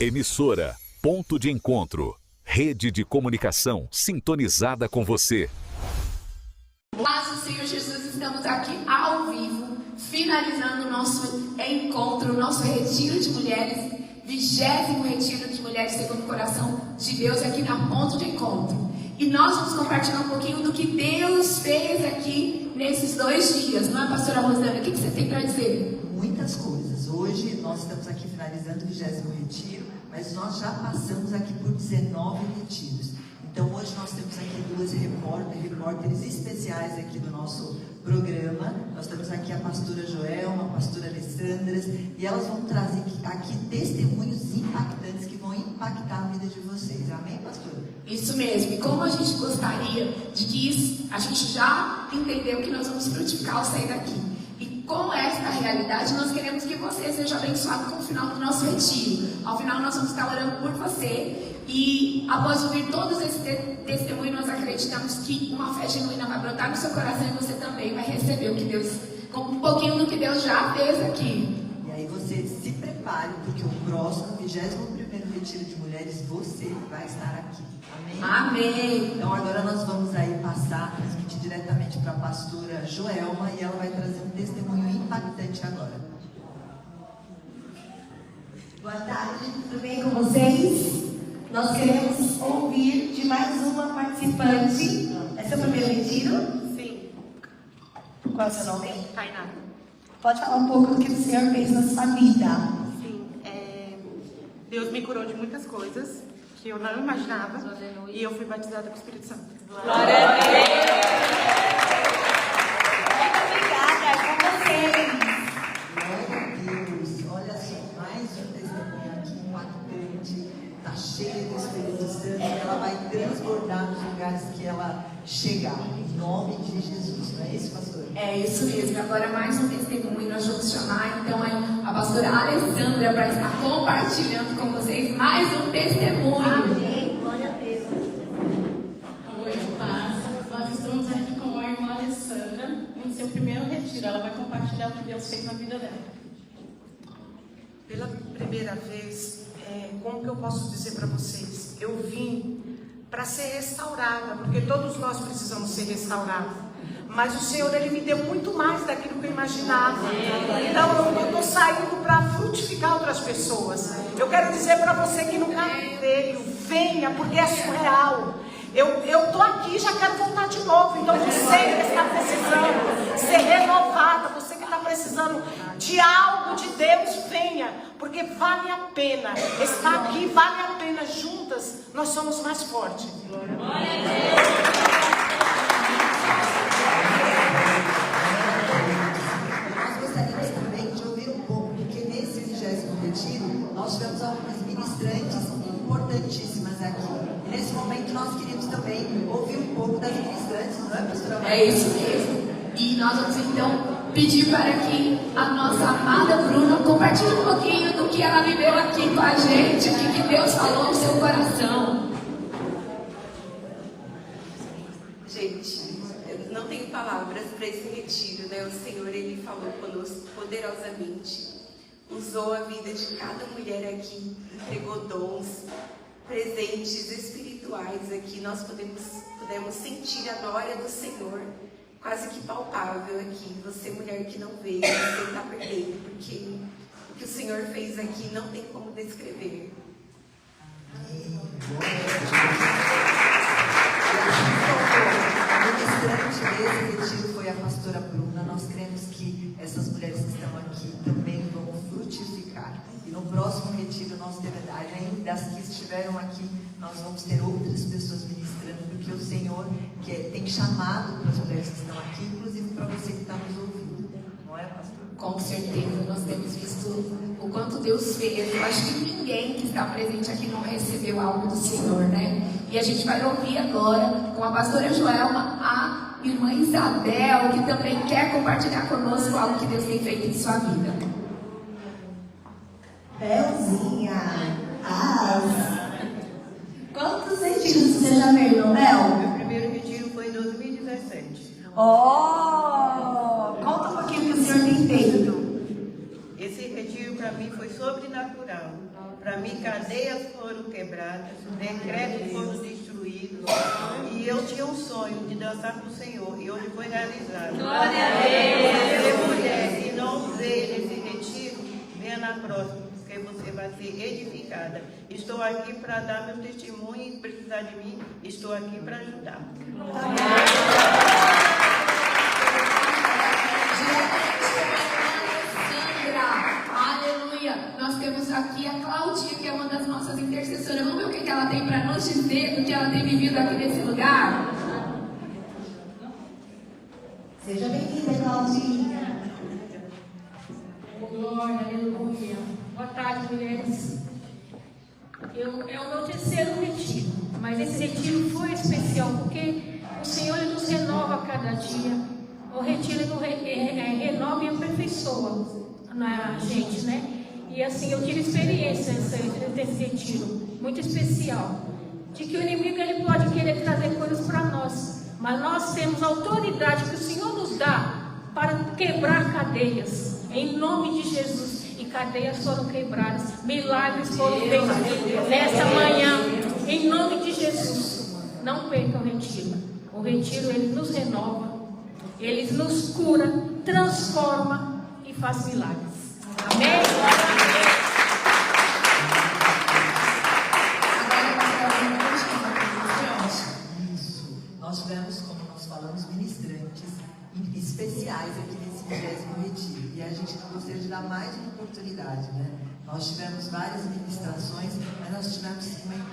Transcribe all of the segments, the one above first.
Emissora Ponto de Encontro. Rede de comunicação sintonizada com você. Paz do Senhor Jesus, estamos aqui ao vivo, finalizando o nosso encontro, o nosso retiro de mulheres, 20º retiro de mulheres segundo o coração de Deus aqui na Ponto de Encontro. E nós vamos compartilhar um pouquinho do que Deus fez aqui nesses 2 dias, não é, pastora Rosana? O que você tem para dizer? Muitas coisas. Hoje nós estamos aqui finalizando o 20º retiro, mas nós já passamos aqui por 19 retiros. Então hoje nós temos aqui 2 repórteres especiais aqui do nosso programa. Nós temos aqui a pastora Joelma, a pastora Alessandra, e elas vão trazer aqui testemunhos impactantes que vão impactar a vida de vocês. Amém, pastora? Isso mesmo. E como a gente gostaria de que a gente já entendeu que nós vamos frutificar ao sair daqui. E com esta realidade, nós queremos que você seja abençoado com o final do nosso retiro. Ao final, nós vamos estar orando por você. E após ouvir todos esses testemunhos, nós acreditamos que uma fé genuína vai brotar no seu coração e você também vai receber o que Deus, um pouquinho do que Deus já fez aqui. E aí você se prepare, porque o próximo 21º retiro de mulheres, você vai estar aqui. Amém? Amém. Então agora nós vamos aí transmitir diretamente para a pastora Joelma, e ela vai trazer um testemunho impactante agora. Boa tarde, tudo bem com vocês? Nós queremos ouvir de mais uma participante. Esse é o primeiro retiro? Sim. Qual é o seu nome? Tainá. Pode falar um pouco do que o Senhor fez na sua vida? Sim. Deus me curou de muitas coisas que eu não imaginava. E eu fui batizada com o Espírito Santo. Glória a Deus! Obrigada, é com vocês. Glória a Deus. Olha só, mais um testemunho aqui impactante. Está cheia do Espírito Santo, ela vai transbordar nos lugares que ela chegar, em nome de Jesus, não é isso, pastor? É isso mesmo. Agora mais um testemunho, nós vamos chamar então a pastora Alessandra para estar compartilhando com vocês mais um testemunho. Amém, glória a Deus. Oi, paz. Nós estamos aqui com a irmã Alessandra, em seu primeiro retiro. Ela vai compartilhar o que Deus fez na vida dela. Pela primeira vez, como que eu posso dizer para vocês? Eu vim para ser restaurada, porque todos nós precisamos ser restaurados. Mas o Senhor, Ele me deu muito mais daquilo que eu imaginava. Então eu estou saindo para frutificar outras pessoas. Eu quero dizer para você que nunca veio, venha, porque é surreal. Eu estou aqui e já quero voltar de novo. Então você que está precisando ser renovada, você que está precisando de algo de Deus, venha, porque vale a pena. Estar aqui vale a pena. Juntas nós somos mais fortes. Glória a Deus. Nós gostaríamos também de ouvir um pouco, porque nesse 20º retiro nós tivemos algumas ministrantes importantíssimas aqui. E nesse momento nós queríamos também ouvir um pouco das ministrantes, não é, pastora? É isso mesmo. E nós vamos então pedir para que a nossa amada Bruna compartilhe um pouquinho do que ela viveu aqui com a gente, o que Deus falou no seu coração. Gente, eu não tenho palavras para esse retiro, né? O Senhor, Ele falou conosco poderosamente, usou a vida de cada mulher aqui, entregou dons, presentes espirituais aqui. Nós pudemos sentir a glória do Senhor, quase que palpável aqui. Você, mulher que não veio, você está perdendo, porque o que o Senhor fez aqui não tem como descrever. A ministrante desse retiro foi a pastora Bruna. Nós queremos que essas mulheres que estão aqui também vão frutificar. E no próximo retiro, nós além das que estiveram aqui, nós vamos ter outras pessoas ministrando, porque o Senhor tem chamado para as mulheres que estão aqui, inclusive para você que está nos ouvindo. Não é, pastor? Com certeza, nós temos visto o quanto Deus fez. Eu acho que ninguém que está presente aqui não recebeu algo do Senhor, né? E a gente vai ouvir agora com a pastora Joelma, a irmã Isabel, que também quer compartilhar conosco algo que Deus tem feito em sua vida. Belzinha, quantos retiros você já veio, Bel? Meu primeiro retiro foi em 2017. Conta um pouquinho o que o Senhor tem feito. Esse retiro para mim foi sobrenatural. Para vi cadeias foram quebradas, decretos foram destruídos. E eu tinha um sonho de dançar com o Senhor, e hoje foi realizado. Glória a Deus! Você, mulher, que não veio nesse retiro, venha na próxima, porque você vai ser edificada. Estou aqui para dar meu testemunho, e se precisar de mim, estou aqui para ajudar. Aleluia! Nós temos aqui a Claudinha, que é uma das nossas intercessoras. Vamos ver o que ela tem para nos dizer do que ela tem vivido aqui nesse lugar? Seja bem-vinda, Claudinha. Glória, aleluia. Boa tarde, mulheres. É o meu terceiro retiro, mas esse retiro foi especial porque o Senhor nos renova a cada dia. O retiro renova e aperfeiçoa a gente, né? E assim, eu tive experiência desse retiro, muito especial, de que o inimigo ele pode querer trazer coisas para nós, mas nós temos a autoridade que o Senhor nos dá para quebrar cadeias, em nome de Jesus. E cadeias foram quebradas, milagres foram feitos nesta manhã, em nome de Jesus. Não perca o retiro. O retiro ele nos renova, ele nos cura, transforma e faz milagres. Amém? Isso. Nós tivemos, como nós falamos, ministrantes especiais aqui nesse 20º retiro. E a gente gostaria de dar mais uma oportunidade, né? Nós tivemos várias ministrações, mas nós tivemos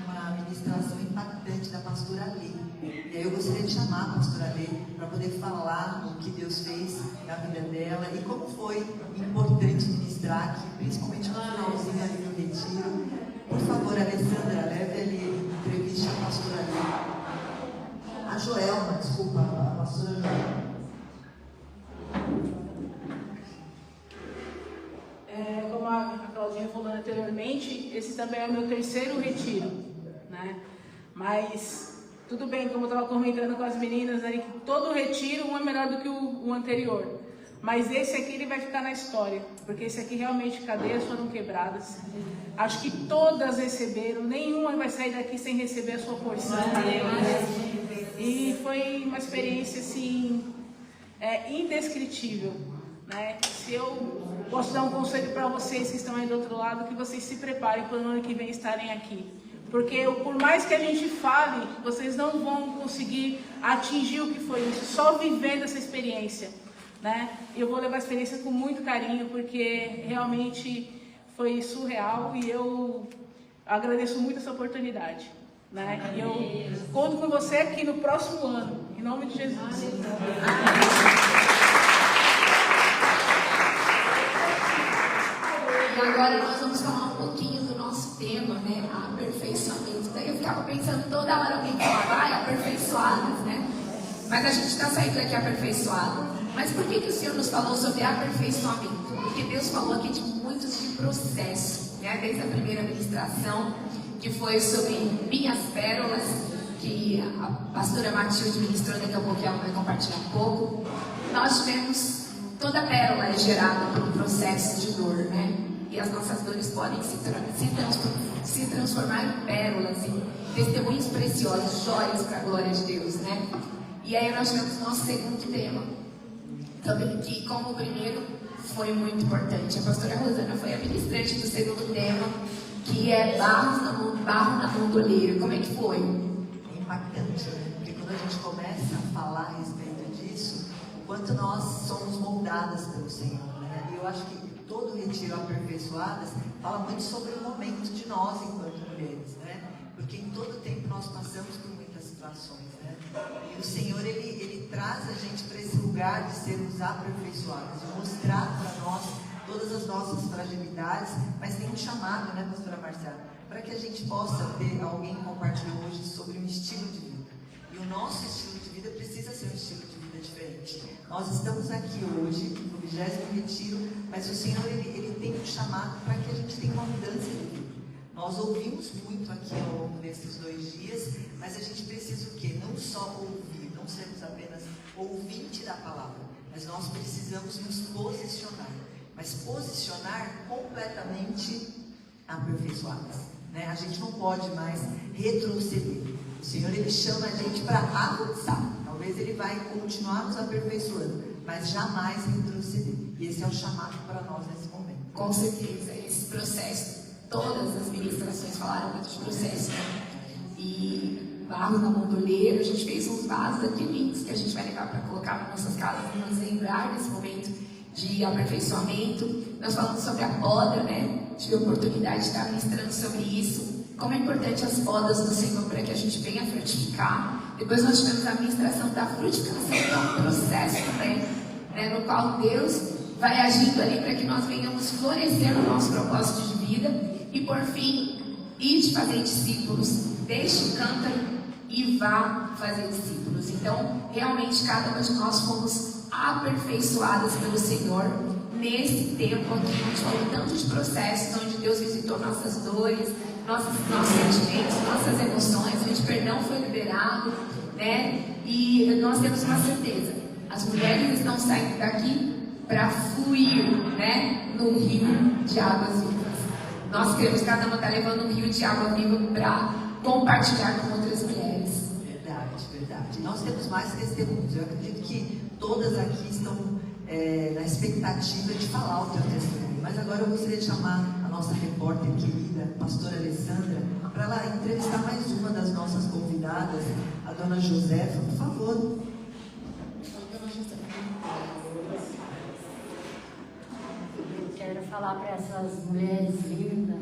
uma ministração impactante da pastora Lê. E aí eu gostaria de chamar a pastora Lê para poder falar o que Deus fez na vida dela e como foi importante ministrar aqui, principalmente no finalzinho ali do retiro. Por favor, Alessandra, leve ali, entrevista a pastora Lê. A Joelma, desculpa, a pastora Joelma. Como a Claudinha falou anteriormente, esse também é o meu terceiro retiro, né? Mas tudo bem, como eu estava comentando com as meninas, né, que todo retiro um é melhor do que o anterior. Mas esse aqui ele vai ficar na história, porque esse aqui realmente cadeias foram quebradas. Acho que todas receberam, nenhuma vai sair daqui sem receber a sua porção. E foi uma experiência assim indescritível, né? Se eu posso dar um conselho para vocês que estão aí do outro lado, que vocês se preparem para o ano que vem estarem aqui. Porque por mais que a gente fale, vocês não vão conseguir atingir o que foi isso, só vivendo essa experiência, né? Eu vou levar a experiência com muito carinho, porque realmente foi surreal e eu agradeço muito essa oportunidade, né? E eu conto com você aqui no próximo ano, em nome de Jesus. E agora nós vamos falar um pouquinho do nosso tema, né? Aperfeiçoamento. Daí eu ficava pensando toda hora alguém falava, aperfeiçoadas, né? Mas a gente está saindo daqui aperfeiçoado. Mas por que o Senhor nos falou sobre aperfeiçoamento? Porque Deus falou aqui de muitos de processo, né? Desde a primeira ministração, que foi sobre minhas pérolas, que a pastora Matilde ministrou, daqui a pouco ela vai compartilhar um pouco. Nós tivemos, toda pérola é gerada por um processo de dor, né? E as nossas dores podem se transformar em pérolas, em testemunhos preciosos, joias para a glória de Deus, né? E aí nós tivemos nosso segundo tema, também que, como o primeiro, foi muito importante. A pastora Rosana foi a ministrante do segundo tema, que é barro na mão do oleiro. Como é que foi? É impactante, né? Porque quando a gente começa a falar a respeito disso, o quanto nós somos moldadas pelo Senhor, né? E eu acho que todo retiro aperfeiçoadas fala muito sobre o momento de nós enquanto mulheres, né? Porque em todo tempo nós passamos por muitas situações, né? E o Senhor, ele traz a gente para esse lugar de sermos aperfeiçoadas, de mostrar para nós todas as nossas fragilidades, mas tem um chamado, né, pastora Marcela? Para que a gente possa ter, alguém compartilhou hoje sobre um estilo de vida. E o nosso estilo de vida precisa ser um estilo de vida diferente. Nós estamos aqui hoje, no 20º retiro, mas o Senhor, ele tem um chamado para que a gente tenha uma mudança de vida. Nós ouvimos muito aqui ao longo desses 2 dias, mas a gente precisa o quê? Não só ouvir, não sermos apenas ouvinte da palavra, mas nós precisamos nos posicionar. Mas posicionar completamente aperfeiçoadas, né? A gente não pode mais retroceder. O Senhor, Ele chama a gente para avançar. Talvez Ele vai continuar nos aperfeiçoando, mas jamais retroceder. E esse é o chamado para nós nesse momento. Com certeza, esse processo, todas as ministrações falaram muito de processo, né? E barro na mão do oleiro, a gente fez uns vasos aqui lindos que a gente vai levar para colocar nas nossas casas e nos lembrar desse momento de aperfeiçoamento. Nós falamos sobre a poda, né? Tive a oportunidade de estar ministrando sobre isso. Como é importante as podas do Senhor para que a gente venha frutificar. Depois nós tivemos a ministração da frutificação, que é um processo também, né? No qual Deus vai agindo ali para que nós venhamos florescer no nosso propósito de vida. E por fim, ide fazer discípulos, deixe o cântaro e vá fazer discípulos. Então, realmente, cada uma de nós fomos aperfeiçoadas pelo Senhor nesse tempo aqui, onde falou tanto de processos, onde Deus visitou nossas dores, nossos sentimentos, nossas emoções, onde perdão foi liberado, né? E nós temos uma certeza: as mulheres estão saindo daqui para fluir, né, no rio de águas vivas. Nós queremos, cada uma está levando um rio de água viva para compartilhar com outras mulheres. Verdade, verdade. Nós temos mais testemunhos. Eu acredito que todas aqui estão na expectativa de falar o teu testemunho. Mas agora eu gostaria de chamar a nossa repórter querida, a pastora Alessandra, para ela entrevistar mais uma das nossas convidadas, a dona Josefa, por favor. Quero falar para essas mulheres lindas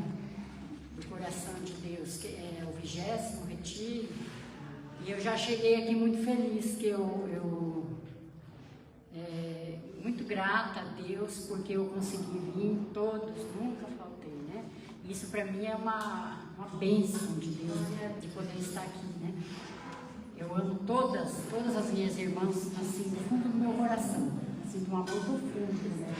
do coração de Deus, que é o 20º retiro, e eu já cheguei aqui muito feliz, que muito grata a Deus, porque eu consegui vir todos, nunca faltei, né? Isso para mim é uma bênção de Deus, né? De poder estar aqui, né? Eu amo todas as minhas irmãs, assim, do fundo do meu coração, sinto um amor profundo, né?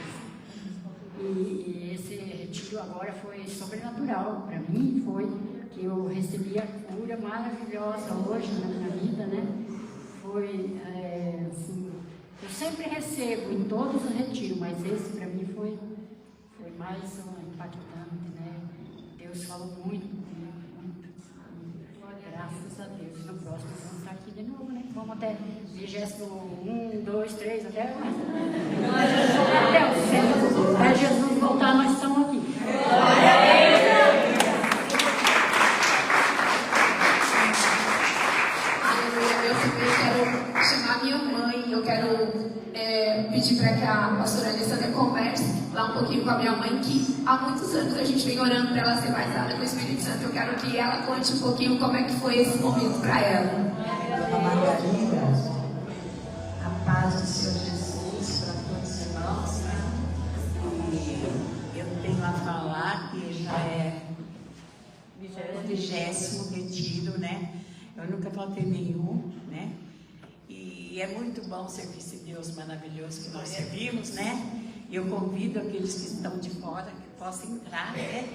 E esse retiro agora foi sobrenatural para mim, foi que eu recebi a cura maravilhosa hoje na minha vida, né? Foi, assim, eu sempre recebo em todos os retiros, mas esse para mim foi mais impactante, né? Deus falou muito comigo, muito. Graças a Deus. No próximo vamos estar aqui de novo, né? Vamos até 21, 2, 3, até Jesus voltar, nós estamos aqui. Aleluia. Eu também quero chamar minha mãe. Eu quero pedir para que a pastora Alessandra converse lá um pouquinho com a minha mãe, que há muitos anos a gente vem orando para ela ser batizada com o Espírito Santo. Eu quero que ela conte um pouquinho como é que foi esse momento para ela. Dona Margarida, a paz do Senhor Jesus para todos os irmãos, né? E eu tenho a falar que já é o 20º retiro, né? Eu nunca faltei nenhum, né? E é muito bom o serviço de Deus maravilhoso que nós servimos, né? Eu convido aqueles que estão de fora que possam entrar, né?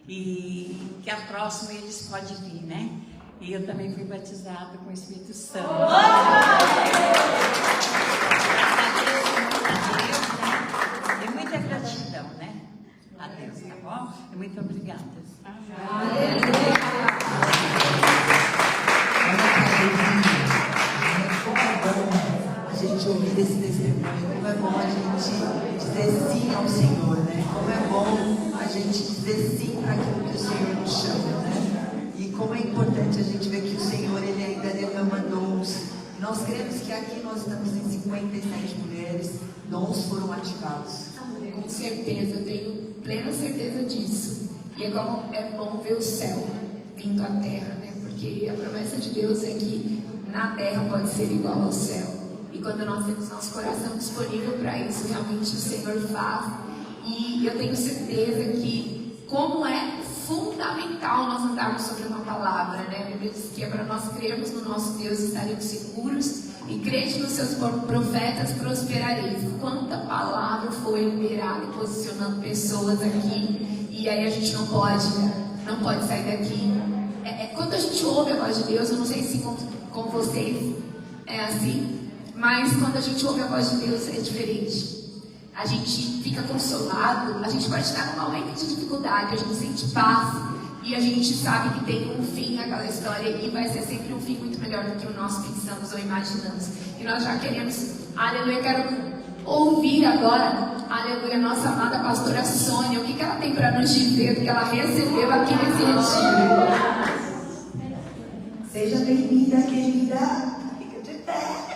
E que a próxima eles podem vir, né? E eu também fui batizada com o Espírito Santo. E muita gratidão, né? A Deus, tá bom? E muito obrigada. Como é bom a gente ouvir esse testemunho, como é bom a gente dizer sim ao Senhor, né? Como é bom a gente dizer sim para aquilo que o Senhor nos chama, né? E como é importante a gente ver que o Senhor, Ele ainda derrama dons. E nós cremos que aqui nós estamos em 57 mulheres, dons foram ativados. Com certeza, eu tenho plena certeza disso. E é como é bom ver o céu vindo à terra, né? Porque a promessa de Deus é que na terra pode ser igual ao céu. E quando nós temos nosso coração disponível para isso, realmente o Senhor faz. E eu tenho certeza que como é fundamental nós andarmos sobre uma palavra, né? A Bíblia diz que é para nós crermos no nosso Deus, estaremos seguros, e crede nos seus profetas, prosperareis. Quanta palavra foi liberada, posicionando pessoas aqui, e aí a gente não pode sair daqui. Quando a gente ouve a voz de Deus, eu não sei se com vocês é assim, mas quando a gente ouve a voz de Deus é diferente. a gente fica consolado, a gente pode estar num momento de dificuldade, a gente sente paz e a gente sabe que tem um fim naquela história e vai ser sempre um fim muito melhor do que o nós pensamos ou imaginamos. E nós já queremos, aleluia, quero ouvir agora, aleluia, nossa amada pastora Sônia, o que ela tem para nos dizer, do que ela recebeu aqui nesse retiro. Seja bem-vinda, querida. Fica de pé.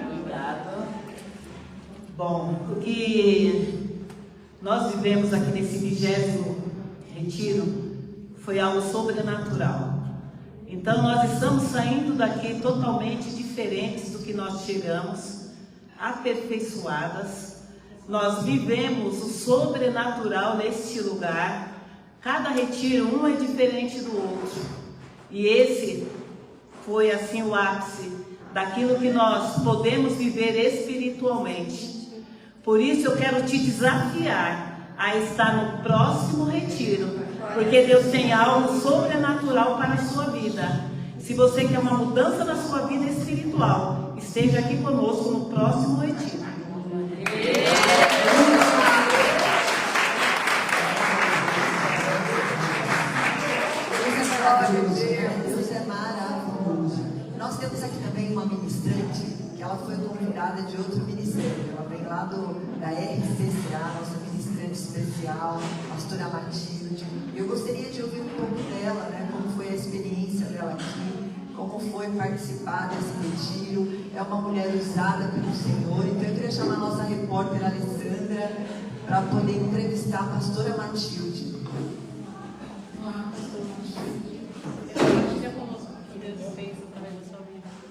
Obrigada. Bom, o que nós vivemos aqui nesse 20º retiro foi algo sobrenatural. Então nós estamos saindo daqui totalmente diferentes do que nós chegamos, aperfeiçoadas. Nós vivemos o sobrenatural neste lugar. Cada retiro, um é diferente do outro. E esse foi assim o ápice daquilo que nós podemos viver espiritualmente. Por isso eu quero te desafiar a estar no próximo retiro, porque Deus tem algo sobrenatural para a sua vida. Se você quer uma mudança na sua vida espiritual, esteja aqui conosco no próximo retiro. Deus é maravilhoso. Nós temos aqui também uma ministrante, que ela foi convidada de outro ministério. Ela vem lá da RCCA, nossa ministrante especial, a pastora Matilde. Eu gostaria de ouvir um pouco dela, né? Como foi a experiência dela aqui, como foi participar desse retiro. É uma mulher usada pelo Senhor. Então eu queria chamar a nossa repórter Alessandra para poder entrevistar a pastora Matilde.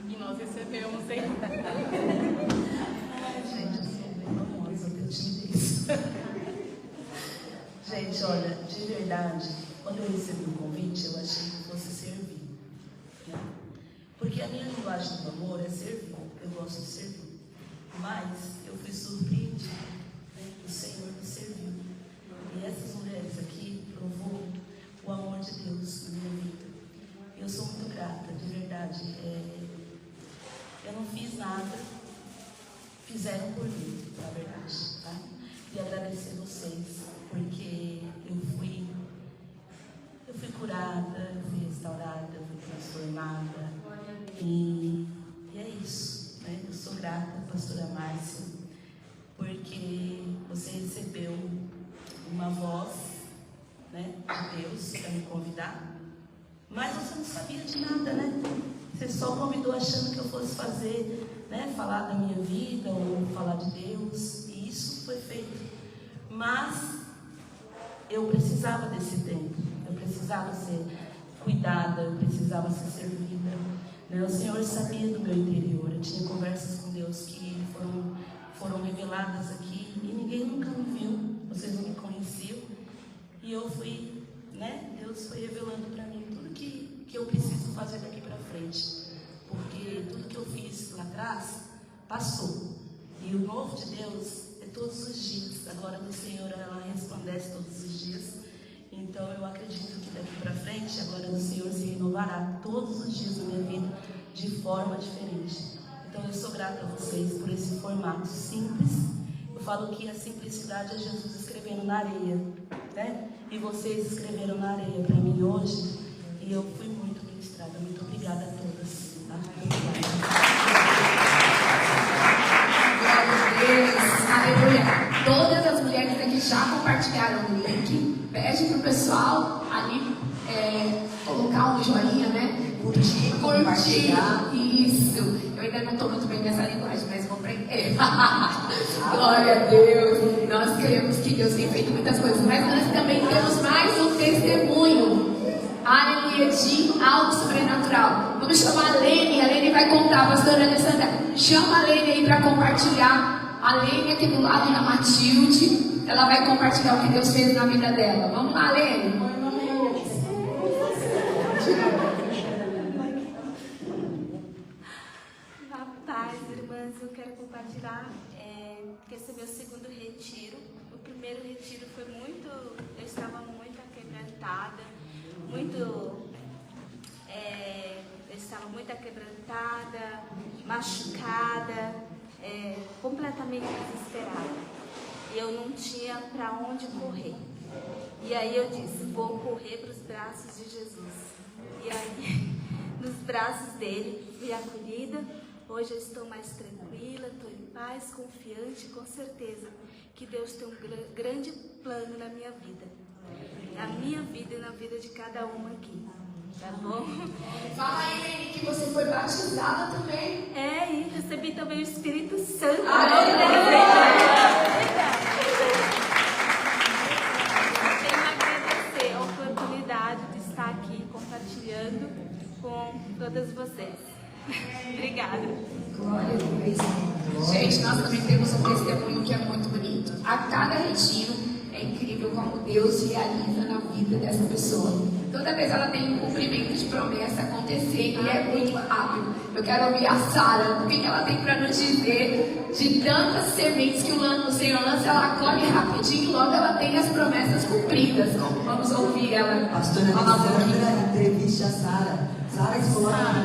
E nós recebemos, hein? Gente, eu sou bem famosa, eu tive isso. Gente, olha, de verdade, quando eu recebi o convite, eu achei que fosse servir. Né? Porque a minha linguagem do amor é servir, eu gosto de servir. Mas eu fui surpreendida, né? O Senhor me serviu. E essas mulheres aqui provou o amor de Deus na minha vida. Eu sou muito grata, de verdade. Eu não fiz nada, fizeram por mim, na verdade, tá? E agradecer vocês, porque eu fui curada, eu fui restaurada, eu fui transformada. E é isso, né? Eu sou grata, pastora Márcia, porque você recebeu uma voz, né, de Deus para me convidar. Mas você não sabia de nada, né? Você só convidou achando que eu fosse fazer, né? Falar da minha vida ou falar de Deus. E isso foi feito. Mas eu precisava desse tempo. Eu precisava ser cuidada, eu precisava ser servida. Né? O Senhor sabia do meu interior. Eu tinha conversas com Deus que foram reveladas aqui. E ninguém nunca me viu. Vocês não me conheciam. E eu fui, né? Deus foi revelando para mim tudo que eu preciso fazer daqui para frente, porque tudo que eu fiz lá atrás passou, e o novo de Deus é todos os dias. Agora do Senhor ela resplandece todos os dias. Então eu acredito que daqui para frente agora do Senhor se renovará todos os dias da minha vida de forma diferente. Então eu sou grata a vocês por esse formato simples. Eu falo que a simplicidade é Jesus escrevendo na areia, né? E vocês escreveram na areia para mim hoje, e eu fui muito ministrada. Muito obrigada a todas. Tá? Glória a Deus, aleluia. Todas as mulheres aqui já compartilharam o link. Pede para o pessoal ali colocar um joinha, né? Curtir. Isso. Eu ainda não estou muito bem nessa linguagem, mas vou aprender. Glória a Deus. Nós queremos que Deus tenha feito muitas coisas, mas nós também temos mais um testemunho. Aleluia, de algo sobrenatural. Vamos chamar a Lene vai contar, pastora Alessandra. Chama a Lene aí para compartilhar. A Lene aqui do lado da Matilde. Ela vai compartilhar o que Deus fez na vida dela. Vamos lá, Lene. Paz, irmãs, eu quero compartilhar que esse é meu segundo retiro. O primeiro retiro foi eu estava muito aquebrantada, machucada, completamente desesperada. E eu não tinha para onde correr. E aí eu disse, vou correr para os braços de Jesus. E aí, nos braços dele, fui acolhida. Hoje eu estou mais tranquila, estou em paz, confiante, com certeza que Deus tem um grande plano na minha vida. Na minha vida e na vida de cada uma aqui. Tá bom? Fala aí, que você foi batizada também. E recebi também o Espírito Santo. A oportunidade de estar aqui compartilhando com todas vocês. Obrigada. Glória a Deus. Gente, nós também temos um testemunho que é muito bonito. A cada retiro é incrível como Deus realiza na vida dessa pessoa. Toda vez ela tem um cumprimento de promessa acontecer e é muito rápido. Eu quero ouvir a Sara, o que ela tem para nos dizer de tantas sementes que o Senhor lança, ela colhe rapidinho e logo ela tem as promessas cumpridas. Vamos ouvir ela. Pastora Alessandra, entrevista a Sara. Sara Escolar,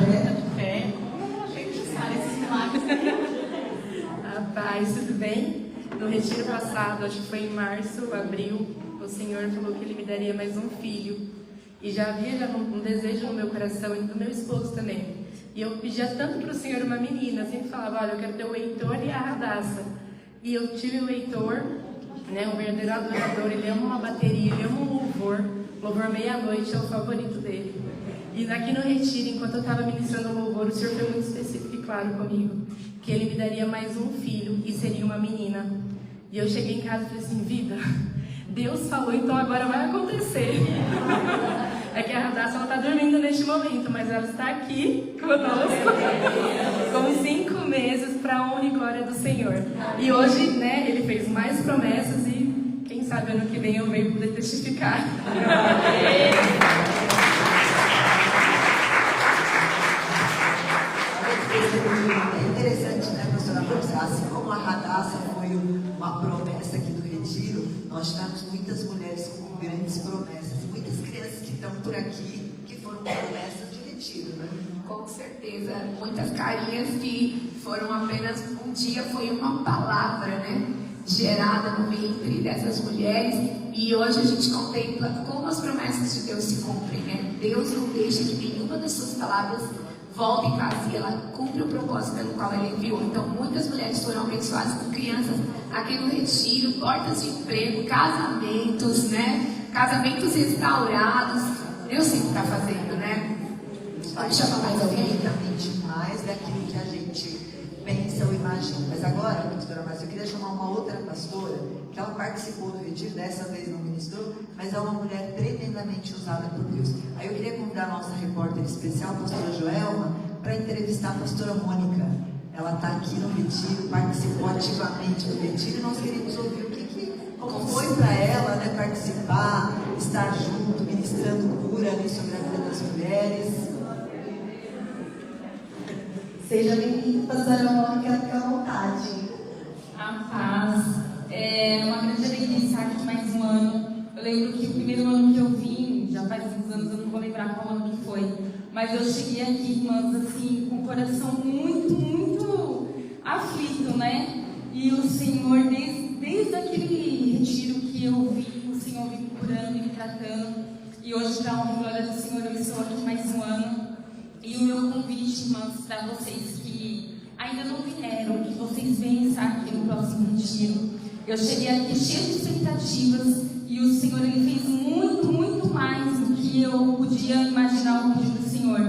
A paz, tudo bem? No retiro passado, acho que foi em março, abril, o Senhor falou que Ele me daria mais um filho. E já havia um desejo no meu coração e do meu esposo também. E eu pedia tanto para o Senhor uma menina, sempre falava, olha, eu quero ter o Heitor e a Radassa. E eu tive o Heitor, né, um verdadeiro adorador, ele ama uma bateria, ele ama um louvor. Louvor meia-noite é o favorito dele. E aqui no retiro, enquanto eu estava ministrando o louvor, o Senhor foi muito específico e claro comigo, que Ele me daria mais um filho e seria uma menina. E eu cheguei em casa e falei assim, vida, Deus falou, então agora vai acontecer. É que a Radassa está dormindo neste momento, mas ela está aqui conosco, com 5 meses, para a honra e glória do Senhor. E hoje, né, Ele fez mais promessas e quem sabe ano que vem eu venho poder testificar. É interessante, né, pastora Marcia? Assim como a Radassa foi uma promessa aqui do retiro, nós temos muitas mulheres com grandes promessas, muitas crianças que estão por aqui que foram promessas de retiro, né? Com certeza, muitas carinhas que foram apenas um dia, foi uma palavra, né, gerada no ventre dessas mulheres, e hoje a gente contempla como as promessas de Deus se cumprem, né? Deus não deixa que nenhuma das suas palavras volta em casa e ela cumpre o propósito pelo qual ela enviou. Então, muitas mulheres foram abençoadas com crianças aqui no retiro, portas de emprego, casamentos, né? Casamentos restaurados. Deus sempre está fazendo, né? Pode chamar mais alguém? Infinitamente mais daquilo que a gente pensa ou imagina. Mas agora, pastora Márcia, eu queria chamar uma outra pastora, que ela participou do retiro, dessa vez não ministrou, mas é uma mulher tremendamente usada por Deus. Aí eu queria convidar a nossa repórter especial, a pastora Joelma, para entrevistar a pastora Mônica. Ela está aqui no retiro, participou ativamente do retiro, e nós queremos ouvir como foi para ela, né, participar, estar junto, ministrando cura ali sobre a vida das mulheres. Seja bem-vindo, pastora Mônica, fique à vontade. A paz. É uma grande alegria estar aqui mais um ano. Eu lembro que o primeiro ano que eu vim, já faz uns anos, eu não vou lembrar qual ano que foi, mas eu cheguei aqui, irmãs, assim, com o coração muito, muito aflito, né? E o Senhor, desde aquele retiro que eu vi, o Senhor vem me curando e me tratando. E hoje, para a honra e glória do Senhor, eu estou aqui mais um ano. E o meu convite, irmãos, para vocês que ainda não vieram, que vocês venham estar aqui no próximo retiro. Eu cheguei aqui cheia de expectativas e o Senhor, Ele fez muito, muito mais do que eu podia imaginar o pedido do Senhor,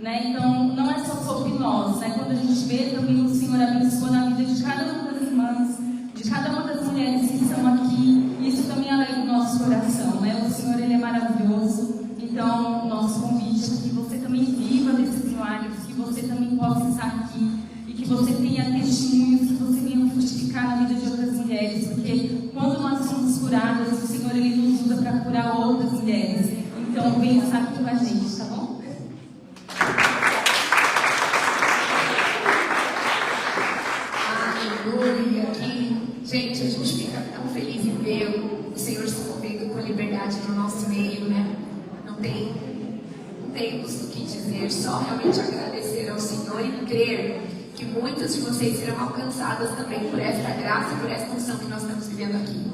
né? Então, não é só sobre nós, né? Quando a gente vê também o Senhor abençoando a vida de cada uma das irmãs, de cada uma das mulheres que estão aqui, isso também alegra o nosso coração, né? O Senhor, Ele é maravilhoso. Então, o nosso convite é que você também viva desses milagres, que você também possa estar aqui e que você tenha testemunhos, que você venha frutificar na vida de outras mulheres, porque quando nós somos curadas, o Senhor, Ele nos usa para curar outras mulheres. Então, venha estar aqui com a gente, tá bom? Aleluia! Gente, a gente fica tão feliz em ver o Senhor se movendo com liberdade no nosso meio, né? Não temos o que dizer, só realmente agradecer ao Senhor e crer que que muitas de vocês serão alcançadas também por esta graça, por esta unção que nós estamos vivendo aqui.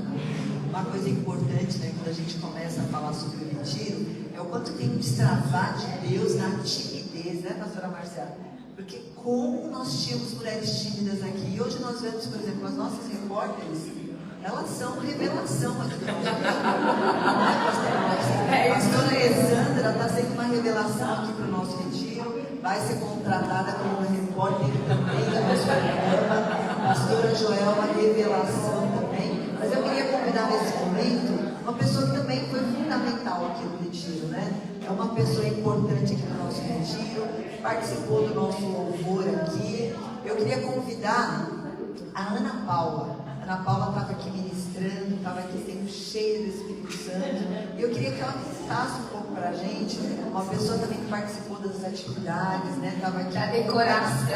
Uma coisa importante, né, quando a gente começa a falar sobre o retiro, é o quanto tem um extravasar de Deus na timidez, né, pastora Marcela? Porque como nós tínhamos mulheres tímidas aqui, e hoje nós vemos, por exemplo, as nossas repórteres, elas são revelação aqui do nosso retiro. A pastora Alessandra está sendo uma revelação aqui para o nosso retiro, vai ser contratada como repórter também da nossa programa. A pastora Joel, uma revelação também. Mas eu queria convidar nesse momento uma pessoa que também foi fundamental aqui no retiro, né? É uma pessoa importante aqui no nosso retiro, participou do nosso louvor aqui. Eu queria convidar a Ana Paula. A Ana Paula estava aqui ministrando, estava aqui sendo cheia do Espírito Santo. E eu queria que ela visitasse um pouco para a gente, uma pessoa também que participou das atividades, né? Estava aqui. Da decoração.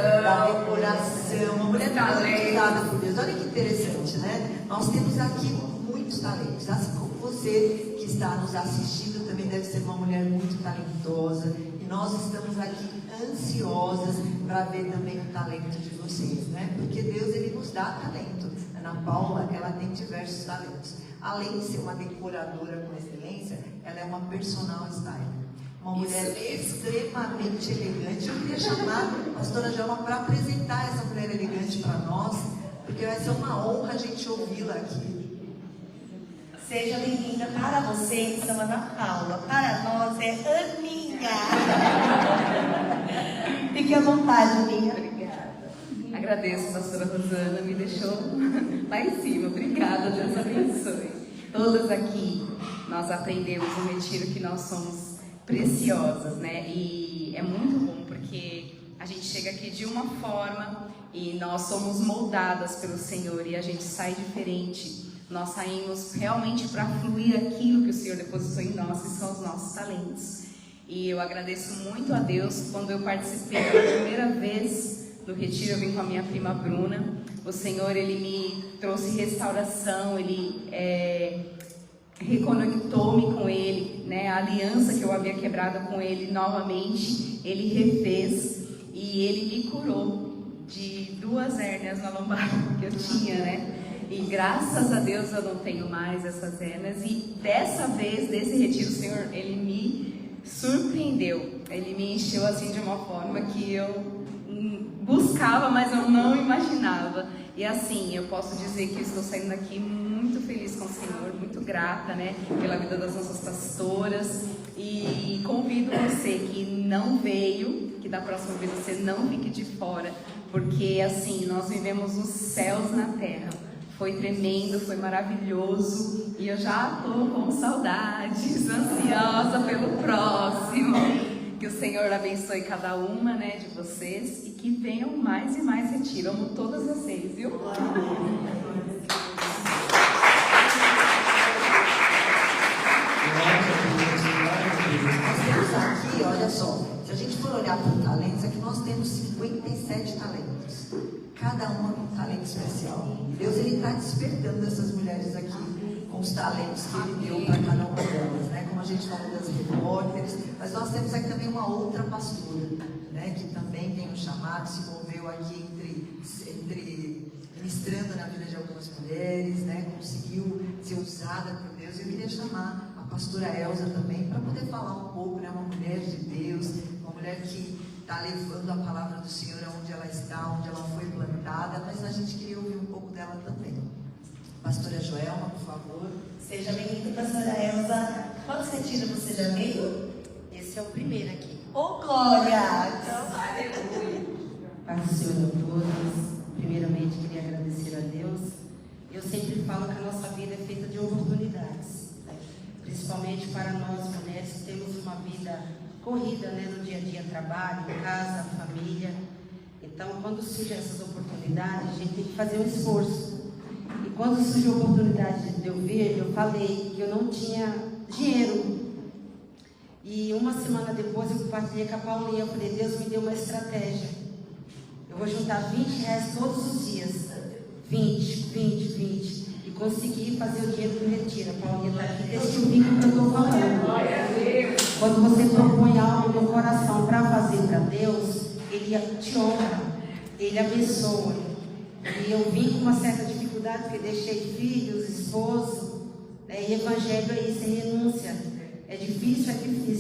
Uma mulher talentada por Deus. Olha que interessante, né? Nós temos aqui muitos talentos. Assim como você que está nos assistindo também deve ser uma mulher muito talentosa. E nós estamos aqui ansiosas para ver também o talento de vocês, né? Porque Deus, Ele nos dá talento. Ana Paula, ela tem diversos talentos. Além de ser uma decoradora com excelência, ela é uma personal styler. Uma mulher extremamente elegante. Eu queria chamar a pastora Joelma para apresentar essa mulher elegante para nós, porque vai ser uma honra a gente ouvi-la aqui. Seja bem-vinda. Para vocês, são Ana Paula. Para nós é Aninha. Fique à vontade, Aninha. Obrigada. Agradeço, pastora Rosana, me deixou lá em cima. Obrigada, Deus abençoe. Todas aqui, nós aprendemos no retiro que nós somos preciosas, né? E é muito bom porque a gente chega aqui de uma forma e nós somos moldadas pelo Senhor e a gente sai diferente. Nós saímos realmente para fluir aquilo que o Senhor depositou em nós, que são os nossos talentos. E eu agradeço muito a Deus. Quando eu participei pela primeira vez do retiro, eu vim com a minha prima Bruna. O Senhor, Ele me trouxe restauração, Ele reconectou-me com Ele, né? A aliança que eu havia quebrado com Ele novamente, Ele refez e Ele me curou de 2 hérnias na lombar que eu tinha, né? E graças a Deus eu não tenho mais essas hérnias. E dessa vez, desse retiro, o Senhor, Ele me surpreendeu. Ele me encheu assim de uma forma que eu buscava, mas eu não imaginava. E assim, eu posso dizer que eu estou saindo daqui muito feliz com o Senhor, muito grata, né, pela vida das nossas pastoras. E convido você que não veio, que da próxima vez você não fique de fora, porque assim, nós vivemos os céus na terra. Foi tremendo, foi maravilhoso e eu já estou com saudades, ansiosa pelo próximo. Que o Senhor abençoe cada uma, né, de vocês e que venham mais e mais retiro. Amo todas vocês, viu? Nós temos aqui, olha só, se a gente for olhar para os talentos, aqui nós temos 57 talentos. Cada uma com um talento especial. E Deus, Ele está despertando essas mulheres aqui com os talentos que Ele deu para cada uma delas, né? Como a gente falou das repórteres, mas nós temos aqui também uma outra pastora, né? Que também tem um chamado, se envolveu aqui entre ministrando na vida de algumas mulheres, né? Conseguiu ser usada por Deus. Eu queria chamar a pastora Elza também para poder falar um pouco, né? Uma mulher de Deus, uma mulher que está levando a palavra do Senhor aonde ela está, onde ela foi plantada, mas a gente queria ouvir um pouco dela também. Pastora Joelma, por favor. Seja bem-vinda, pastora Elza. Quantos retiros você já veio? Esse é o primeiro aqui. Ô, glória! Então, aleluia. Paz do Senhor a todos. Primeiramente, queria agradecer a Deus. Eu sempre falo que a nossa vida é feita de oportunidades, né? Principalmente para nós mulheres que temos uma vida corrida, né, no dia a dia, trabalho, casa, família. Então, quando surgem essas oportunidades, a gente tem que fazer um esforço. E quando surgiu a oportunidade de eu vir, eu falei que eu não tinha dinheiro. E uma semana depois eu compartilhei com a Paulinha. Eu falei, Deus me deu uma estratégia. Eu vou juntar R$20 todos os dias. 20. E consegui fazer o dinheiro do retiro. A Paulinha está aqui testificando o que eu estou falando. Quando você propõe algo no coração para fazer para Deus, Ele te honra. Ele abençoa. E eu vim com uma certa dificuldade, porque deixei filhos, esposo, né? E evangelho é isso, é renúncia. É difícil,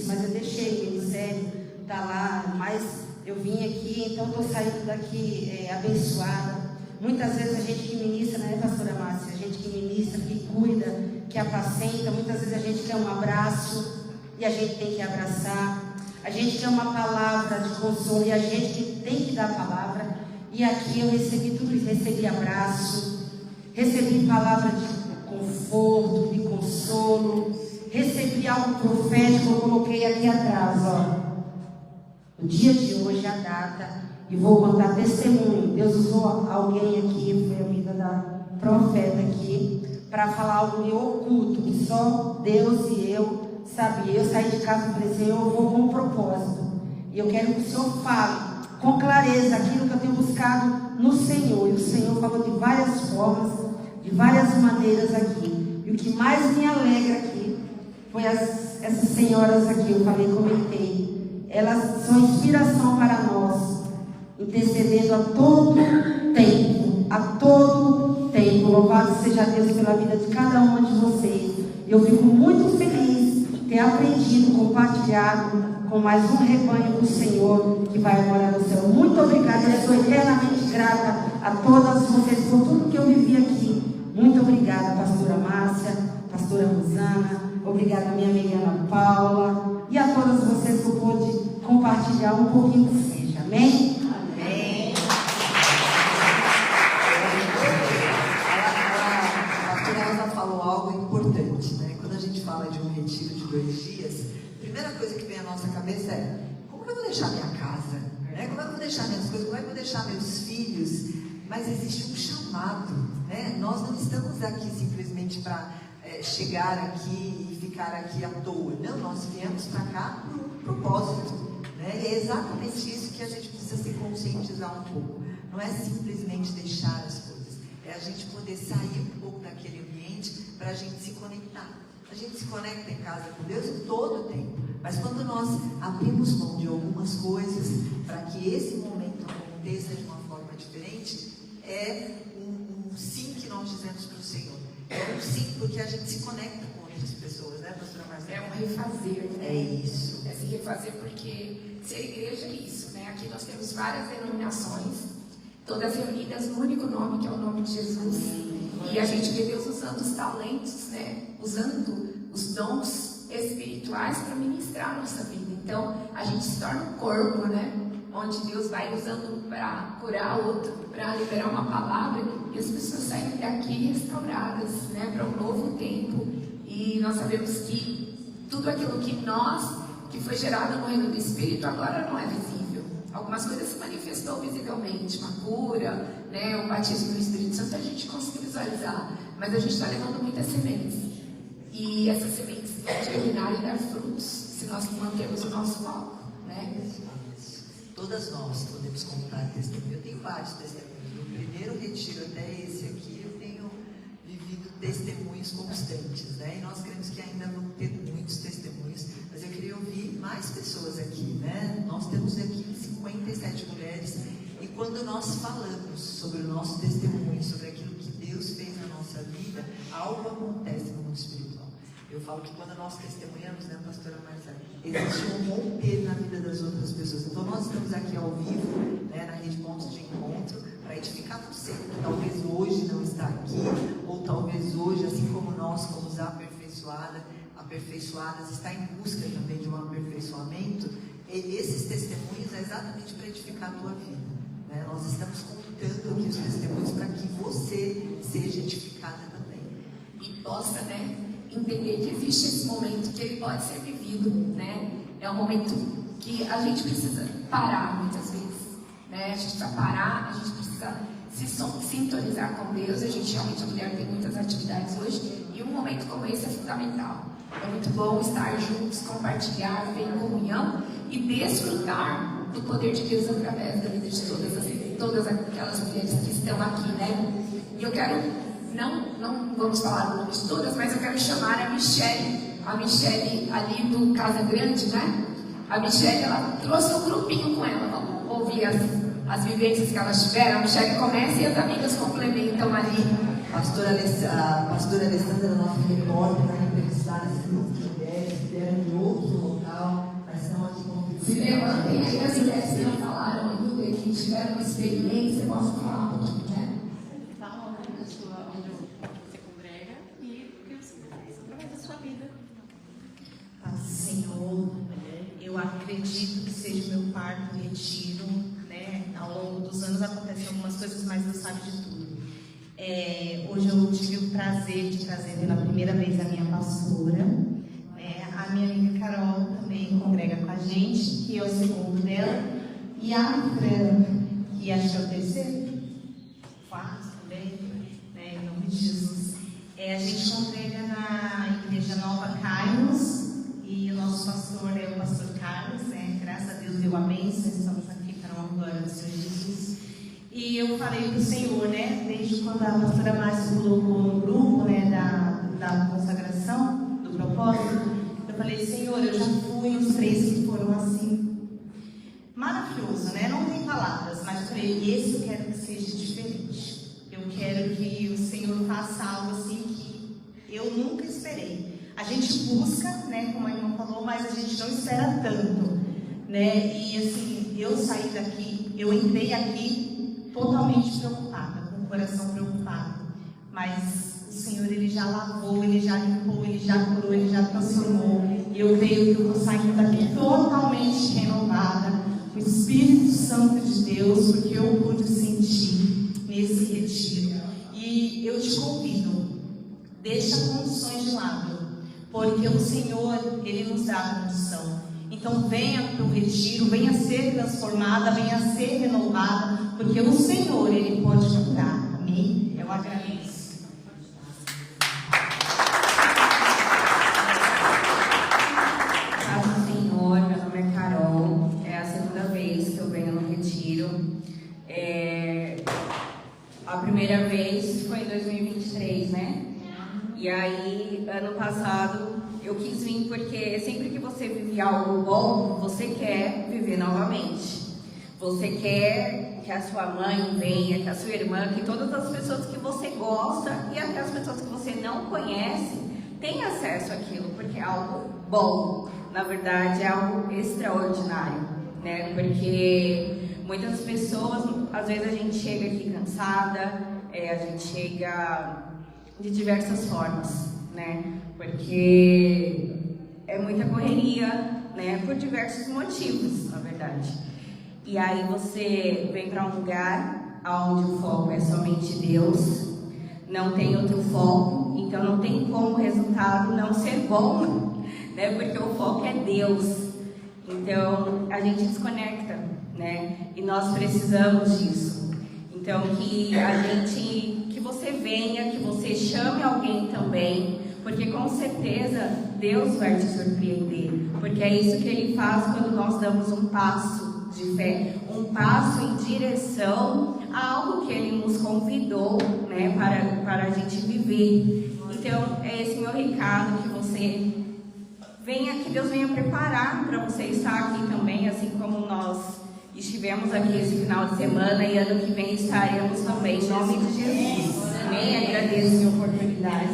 mas eu deixei o ministério, tá lá, mas eu vim aqui, então estou saindo daqui abençoada. Muitas vezes a gente que ministra, né, pastora Márcia? A gente que ministra, que cuida, que apacenta, muitas vezes a gente quer um abraço e a gente tem que abraçar. A gente quer uma palavra de consolo e a gente que tem que dar a palavra. E aqui eu recebi tudo isso, recebi abraço, recebi palavra de conforto, de consolo, recebi algo profético, eu coloquei aqui atrás, ó. O dia de hoje, a data, e vou contar testemunho. Deus usou alguém aqui, foi a vida da profeta aqui, para falar algo meio oculto, que só Deus e eu sabia. Eu saí de casa e falei, Senhor, eu vou com um propósito. E eu quero que o Senhor fale com clareza aquilo que eu tenho buscado no Senhor. E o Senhor falou de várias formas, de várias maneiras aqui. E o que mais me alegra aqui foi essas senhoras aqui, eu comentei. Elas são inspiração para nós, intercedendo a todo tempo, a todo tempo. Louvado seja Deus pela vida de cada uma de vocês. Eu fico muito feliz de ter aprendido, compartilhado com mais um rebanho do Senhor que vai morar no céu. Muito obrigada, eu sou eternamente grata a todas vocês por tudo que eu vivi aqui. Muito obrigada, pastora Márcia, pastora Rosana, obrigada minha amiga Ana Paula e a todas vocês que eu pude compartilhar um pouquinho que seja. Amém? Amém. A pastora Rosa falou algo importante, né? Quando a gente fala de um retiro de 2 dias, a primeira coisa que vem à nossa cabeça é: como eu vou deixar minha casa? Né? Como é que eu vou deixar minhas coisas? Como é que eu vou deixar meus filhos? Mas existe um chamado, né? Nós não estamos aqui simplesmente para chegar aqui e ficar aqui à toa. Não, nós viemos para cá por um propósito, né? E é exatamente isso que a gente precisa se conscientizar um pouco. Não é simplesmente deixar as coisas, é a gente poder sair um pouco daquele ambiente para a gente se conectar. A gente se conecta em casa com Deus em todo o tempo, mas quando nós abrimos mão de algumas coisas para que esse momento aconteça de uma forma diferente, é um sim que nós dizemos para o Senhor. É um sim porque a gente se conecta com outras pessoas, né, pastora Marcela? É um refazer, né? É isso. É se refazer porque ser igreja é isso, né? Aqui nós temos várias denominações, todas reunidas no único nome, que é o nome de Jesus. E a gente vê Deus usando os talentos, né? Usando os dons espirituais para ministrar a nossa vida. Então, a gente se torna um corpo, né? Onde Deus vai usando para curar outro, para liberar uma palavra, e as pessoas saem daqui restauradas, né? Para um novo tempo. E nós sabemos que tudo aquilo que foi gerado no reino do Espírito agora não é visível. Algumas coisas se manifestou visivelmente, uma cura, né, um batismo no Espírito Santo, a gente conseguiu visualizar, mas a gente está levando muitas sementes. E essas sementes vão germinar e dar frutos, se nós mantermos o nosso foco, né? Todas nós podemos contar testemunho. Eu tenho vários testemunhos. Do primeiro retiro até esse aqui, eu tenho vivido testemunhos constantes, né? E nós queremos que ainda vão ter muitos testemunhos, mas eu queria ouvir mais pessoas aqui, né? Nós temos aqui 57 mulheres, e quando nós falamos sobre o nosso testemunho, sobre aquilo que Deus fez na nossa vida, algo acontece no mundo espiritual. Eu falo que quando nós testemunhamos, né, pastora Marcela, existe um romper na vida das outras pessoas. Então nós estamos aqui ao vivo, né, na Rede Pontos de Encontro, para edificar você, que talvez hoje não está aqui, ou talvez hoje, assim como nós fomos aperfeiçoadas, está em busca também de um aperfeiçoamento. E esses testemunhos é exatamente para edificar a tua vida, né? Nós estamos contando aqui os testemunhos para que você seja edificada também. E possa, né, entender que existe esse momento que ele pode ser vivido, né? É um momento que a gente precisa parar muitas vezes, né? A gente precisa parar, a gente precisa se sintonizar com Deus. A gente realmente, a mulher tem muitas atividades hoje, e um momento como esse é fundamental. É muito bom estar juntos, compartilhar, viver em comunhão e desfrutar do poder de Deus através da vida de todas aquelas mulheres que estão aqui, né? E eu quero, não vamos falar o nome de todas, mas eu quero chamar a Michele ali do Casa Grande, né? A Michele, ela trouxe um grupinho com ela. Vamos ouvir as vivências que elas tiveram. A Michelle começa e as amigas complementam ali. A pastora Alessandra, nossa repórter, vai entrevistar esse grupo de mulheres que vieram de outro local, mas estão aqui contribuindo. Se levantem aí as mulheres que não falaram ainda, que tiveram uma experiência, posso falar um pouquinho, né? Fala onde você congrega e o que você faz através da sua vida. Senhor, eu acredito que seja o meu quarto retiro, né? Ao longo dos anos acontecem algumas coisas, mas Deus sabe de tudo. Hoje eu tive o prazer de trazer pela primeira vez a minha pastora, né? A minha amiga Carol também congrega com a gente, que é o segundo dela, e a Fran, que acho que é o terceiro, quarto também, né? Em nome de Jesus. A gente congrega na Igreja Nova Carlos, e o nosso pastor é o pastor Carlos, né? Graças a Deus deu a bênção, estamos aqui para uma glória do Senhor Jesus. E eu falei para o Senhor, né? Desde quando a pastora Márcia colocou no grupo, né? Da consagração, do propósito, eu falei, Senhor, eu já fui os 3 que foram assim, maravilhoso, né? Não tem palavras, mas eu falei, esse eu quero que seja diferente. Eu quero que o Senhor faça algo assim que eu nunca esperei. A gente busca, né, como a irmã falou, mas a gente não espera tanto, né? E assim, eu saí daqui, eu entrei aqui totalmente preocupada, com o coração preocupado. Mas o Senhor, Ele já lavou, Ele já limpou, Ele já curou, Ele já transformou. E eu creio que eu estou saindo daqui totalmente renovada, com o Espírito Santo de Deus, porque eu pude sentir nesse retiro. E eu te convido, deixa condições de lado, porque o Senhor, Ele nos dá a condição. Então venha para o retiro, venha ser transformada, venha ser renovada, porque o Senhor, Ele pode curar. Amém? Eu agradeço. Paz do Senhor, meu nome é Carol, é a segunda vez que eu venho no retiro. A primeira vez foi em 2023, né? E aí, ano passado, eu quis vir porque sempre que você vive algo bom, você quer viver novamente. Você quer que a sua mãe venha, que a sua irmã, que todas as pessoas que você gosta e até as pessoas que você não conhece tenham acesso àquilo, porque é algo bom. Na verdade, é algo extraordinário, né? Porque muitas pessoas, às vezes a gente chega aqui cansada, a gente chega de diversas formas, né? Porque é muita correria, né? Por diversos motivos, na verdade. E aí você vem para um lugar onde o foco é somente Deus, não tem outro foco, então não tem como o resultado não ser bom, né? Porque o foco é Deus. Então a gente desconecta, né? E nós precisamos disso. Então que você venha, que você chame alguém também, porque com certeza Deus vai te surpreender, porque é isso que Ele faz quando nós damos um passo de fé, um passo em direção a algo que Ele nos convidou, né, para a gente viver. Então é esse meu recado, que você venha, que Deus venha preparar para você estar aqui também, assim como nós estivemos aqui esse final de semana, e ano que vem estaremos também, em nome de Jesus. Amém? Agradeço a oportunidade.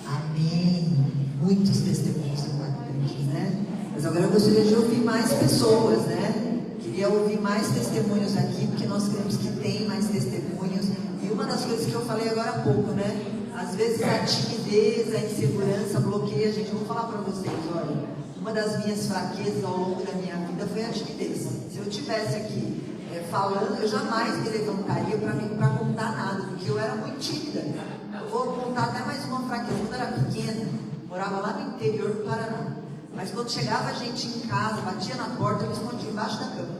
Amém. Muitos testemunhos impactantes, né? Mas agora eu gostaria de ouvir mais pessoas, né? Queria ouvir mais testemunhos aqui, porque nós queremos que tenha mais testemunhos. E uma das coisas que eu falei agora há pouco, né? Às vezes a timidez, a insegurança bloqueia a gente. Eu vou falar para vocês, olha, uma das minhas fraquezas ao longo da minha vida foi a timidez. Se eu estivesse aqui falando, eu jamais me levantaria para contar nada, porque eu era muito tímida. Eu vou contar até mais uma fraqueza. Quando eu era pequena, morava lá no interior do Paraná. Mas quando chegava a gente em casa, batia na porta, eu me escondia embaixo da cama.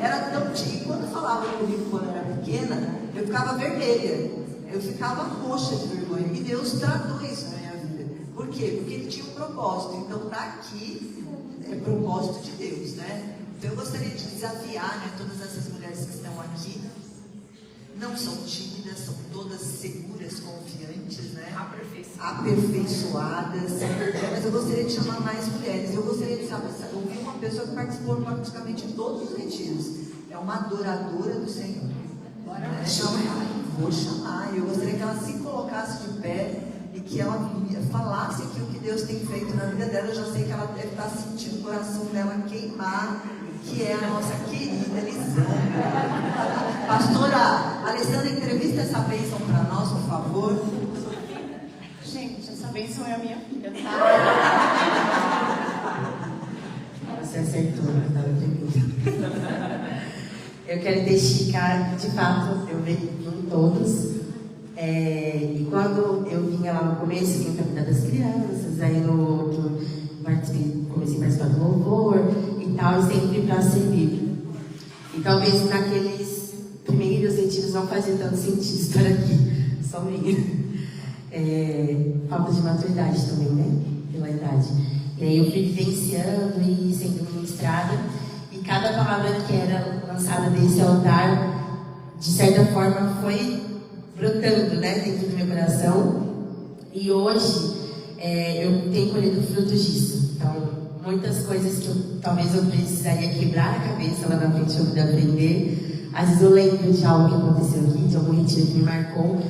Era tão tímida. E quando falava comigo quando eu era pequena, eu ficava vermelha. Eu ficava roxa de vergonha. E Deus tratou isso na minha vida. Por quê? Porque Ele tinha um propósito. Então, tá aqui é propósito de Deus, né? Então, eu gostaria de desafiar, né, todas essas mulheres que estão aqui não são tímidas, são todas seguras, confiantes, né? Aperfeiçoadas. Mas eu gostaria de chamar mais mulheres. Eu gostaria de ouvir uma pessoa que participou praticamente de todos os retiros. É uma adoradora do Senhor. Vou chamar. Eu gostaria que ela se colocasse de pé e que ela falasse aqui o que Deus tem feito na vida dela. Eu já sei que ela deve estar sentindo o coração dela queimar, que é a nossa querida Lisandra. Pastora Alessandra, entrevista essa bênção para nós, por favor. Gente, essa bênção é a minha filha, tá? Você acertou, não estava perguntando. Eu quero testificar, de fato, eu venho em todos. E quando eu vinha lá no começo, vinha para cuidar das crianças, aí comecei a participar do louvor e tal, e sempre para servir. E talvez naqueles primeiros retiros não fazia tanto sentido estar aqui, só minha. Falta de maturidade também, né? Pela idade. E aí eu fui vivenciando e sendo ministrada, e cada palavra que era lançada desse altar, de certa forma, foi brotando, né, dentro do meu coração. E hoje eu tenho colhido frutos disso. Então, muitas coisas que talvez eu precisaria quebrar a cabeça lá na frente para poder aprender. Às vezes eu lembro de algo que aconteceu aqui, de algum retiro que me marcou,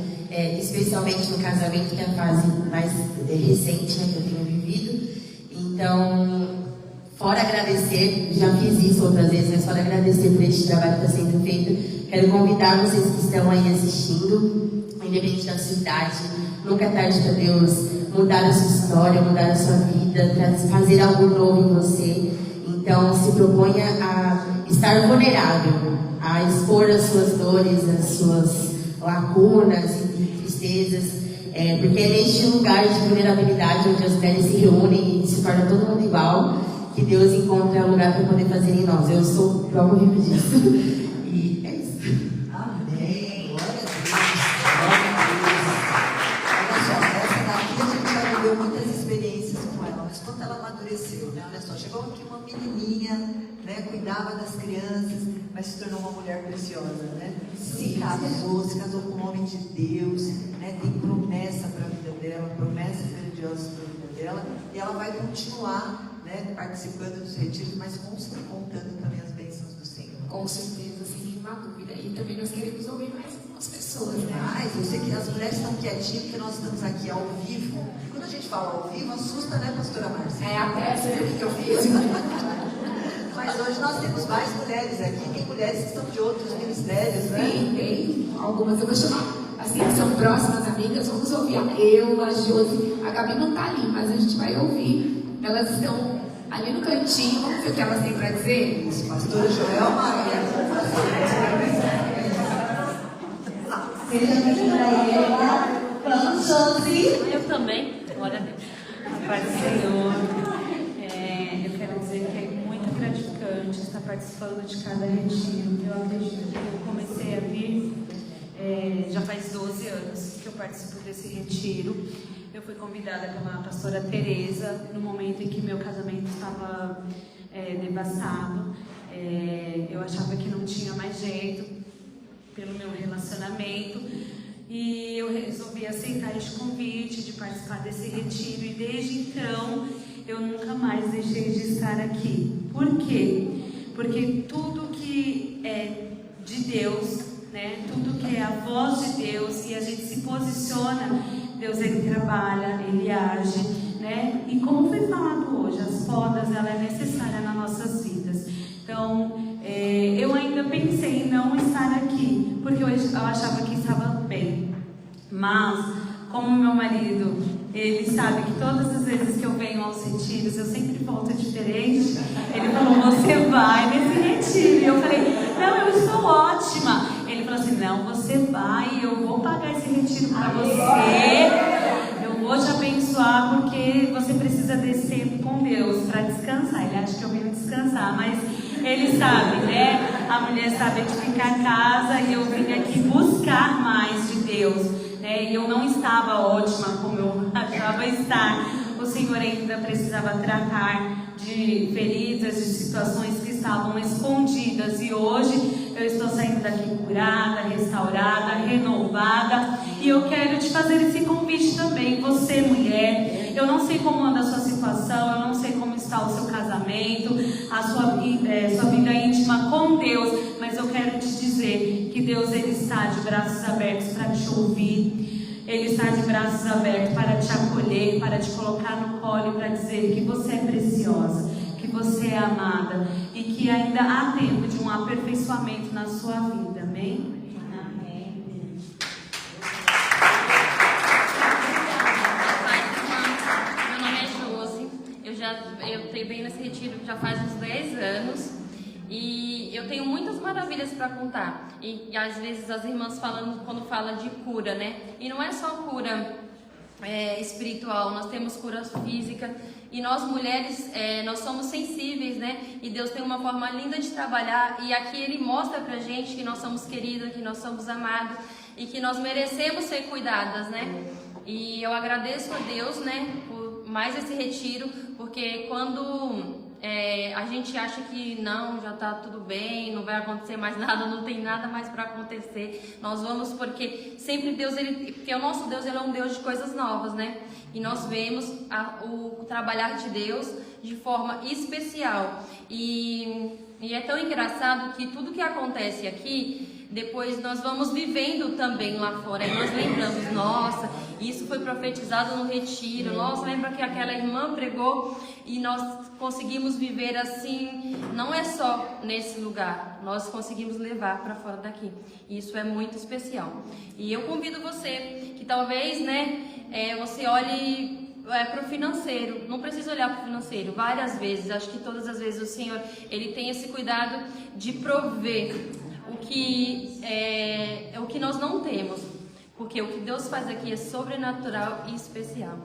especialmente no casamento, que é a fase mais recente, né, que eu tenho vivido. Então, fora agradecer, já fiz isso outras vezes, mas fora agradecer por este trabalho que está sendo feito, quero convidar vocês que estão aí assistindo, independente da sua idade, nunca é tarde para Deus mudar a sua história, mudar a sua vida, fazer algo novo em você. Então, se proponha a estar vulnerável, a expor as suas dores, as suas lacunas e tristezas, porque é neste lugar de vulnerabilidade onde as mulheres se reúnem e se torna todo mundo igual, que Deus encontra lugar para poder fazer em nós. Eu sou prova viva disso. E é isso. Amém. Glória a Deus. Olha só, essa daqui a gente já viveu muitas experiências com ela, mas quando ela amadureceu, né? Olha só, chegou aqui uma menininha, né? Cuidava das crianças, mas se tornou uma mulher preciosa, né? Se casou com um homem de Deus, né? Tem promessa para a vida dela, promessas grandiosas para a vida dela, e ela vai continuar, né, participando dos retiros, mas contando também as bênçãos do Senhor. Com certeza, sem nenhuma dúvida. E também nós queremos ouvir mais algumas pessoas, né? Mas eu sei que as mulheres estão quietinhas, porque nós estamos aqui ao vivo. E quando a gente fala ao vivo, assusta, né, pastora Márcia? Até você viu o que eu fiz? Mas hoje nós temos mais mulheres aqui, tem mulheres que são de outros ministérios, né? Sim, tem algumas, eu vou chamar, assim, que são próximas amigas, vamos ouvir. Eu, a Josi, a Gabi não está ali, mas a gente vai ouvir. Elas estão ali no cantinho, vamos ver o que elas têm para dizer? Isso, pastora Joelma, Seja bem-vinda, vamos, Josi. Eu também, glória a Deus. Paz do Senhor. Eu quero dizer que é muito gratificante estar participando de cada retiro. Eu acredito que eu comecei a vir, já faz 12 anos que eu participo desse retiro. Eu fui convidada pela pastora Tereza no momento em que meu casamento estava devastado. Eu achava que não tinha mais jeito pelo meu relacionamento e eu resolvi aceitar este convite de participar desse retiro, e desde então eu nunca mais deixei de estar aqui. Por quê? Porque tudo que é de Deus, né, tudo que é a voz de Deus, e a gente se posiciona, Deus, ele trabalha, ele age, né? E como foi falado hoje, as podas, ela é necessária nas nossas vidas. Então, eu ainda pensei em não estar aqui, porque eu achava que estava bem. Mas, como meu marido, ele sabe que todas as vezes que eu venho aos retiros, eu sempre volto diferente. Ele falou, você vai nesse retiro. E eu falei, não, eu estou ótima. Ele falou assim, não, você vai, eu vou pagar esse retiro para você, eu vou te abençoar, porque você precisa descer com Deus para descansar. Ele acha que eu venho descansar, mas ele sabe, né? A mulher sabe edificar a casa, e eu vim aqui buscar mais de Deus, né? E eu não estava ótima como eu achava estar. O Senhor ainda precisava tratar de feridas, de situações que estavam escondidas, e hoje eu estou saindo daqui curada, restaurada, renovada. E eu quero te fazer esse convite também, você mulher. Eu não sei como anda a sua situação, eu não sei como está o seu casamento, a sua vida íntima com Deus, mas eu quero te dizer que Deus, Ele está de braços abertos para te ouvir. Ele está de braços abertos para te acolher, para te colocar no colo e para dizer que você é preciosa, que você é amada e que ainda há tempo de um aperfeiçoamento na sua vida. Amém? Eu venho nesse retiro já faz uns 10 anos e eu tenho muitas maravilhas para contar. E às vezes as irmãs falando, quando falam de cura, né? E não é só cura espiritual, nós temos cura física. E nós mulheres, nós somos sensíveis, né? E Deus tem uma forma linda de trabalhar. E aqui Ele mostra pra gente que nós somos queridas, que nós somos amadas e que nós merecemos ser cuidadas, né? E eu agradeço a Deus, né? Por mais esse retiro, porque quando a gente acha que não, já tá tudo bem, não vai acontecer mais nada, não tem nada mais para acontecer, nós vamos, porque sempre Deus, porque o nosso Deus, Ele é um Deus de coisas novas, né? E nós vemos o trabalhar de Deus de forma especial. E é tão engraçado que tudo que acontece aqui, depois nós vamos vivendo também lá fora. E nós lembramos, nossa, isso foi profetizado no retiro. Nossa, lembra que aquela irmã pregou e nós conseguimos viver assim. Não é só nesse lugar, nós conseguimos levar para fora daqui. E isso é muito especial. E eu convido você que talvez, né, você olhe para o financeiro. Não precisa olhar para o financeiro várias vezes. Acho que todas as vezes o Senhor, Ele tem esse cuidado de prover o que nós não temos, porque o que Deus faz aqui é sobrenatural e especial.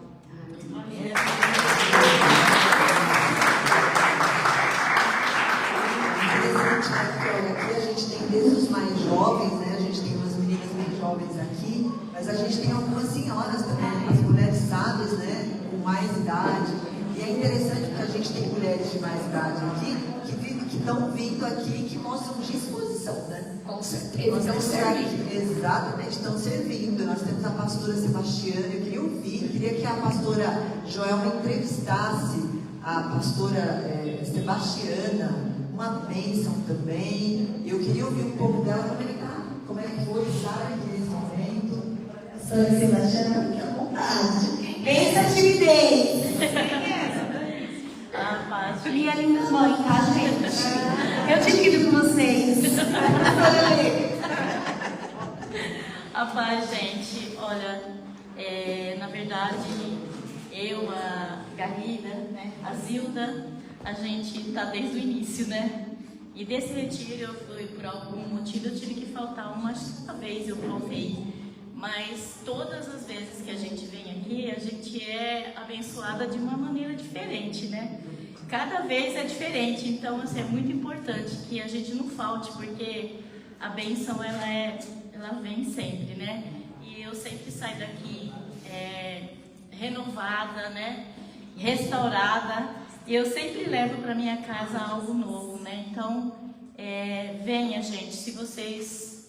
Interessante, né? Porque olha, aqui a gente tem desde os mais jovens, né? A gente tem umas meninas bem jovens aqui, mas a gente tem algumas senhoras também, as mulheres sábias, né? Com mais idade. E é interessante porque a gente tem mulheres de mais idade aqui que estão vindo aqui, que mostram disposição, né? Com certeza, estão servindo. Exatamente, estão servindo. Nós temos a pastora Sebastiana. Eu queria ouvir, queria que a pastora Joelma entrevistasse a pastora Sebastiana, uma bênção também. Eu queria ouvir um pouco dela, como é que foi estar aqui nesse momento. Pastora Sebastiana, fique à vontade. Pensa timidez. Minha linda mãe, tá, gente? Eu divido com vocês. A paz, gente. Olha, na verdade, eu, a Garrida, né, a Zilda, a gente tá desde o início, né? E desse retiro eu fui, por algum motivo, eu tive que faltar uma vez, eu faltei. Mas todas as vezes que a gente vem aqui, a gente é abençoada de uma maneira diferente, né? Cada vez é diferente, então assim, é muito importante que a gente não falte, porque a bênção ela vem sempre, né? E eu sempre saio daqui renovada, né? Restaurada, e eu sempre levo para minha casa algo novo, né? Então, venha, gente, se vocês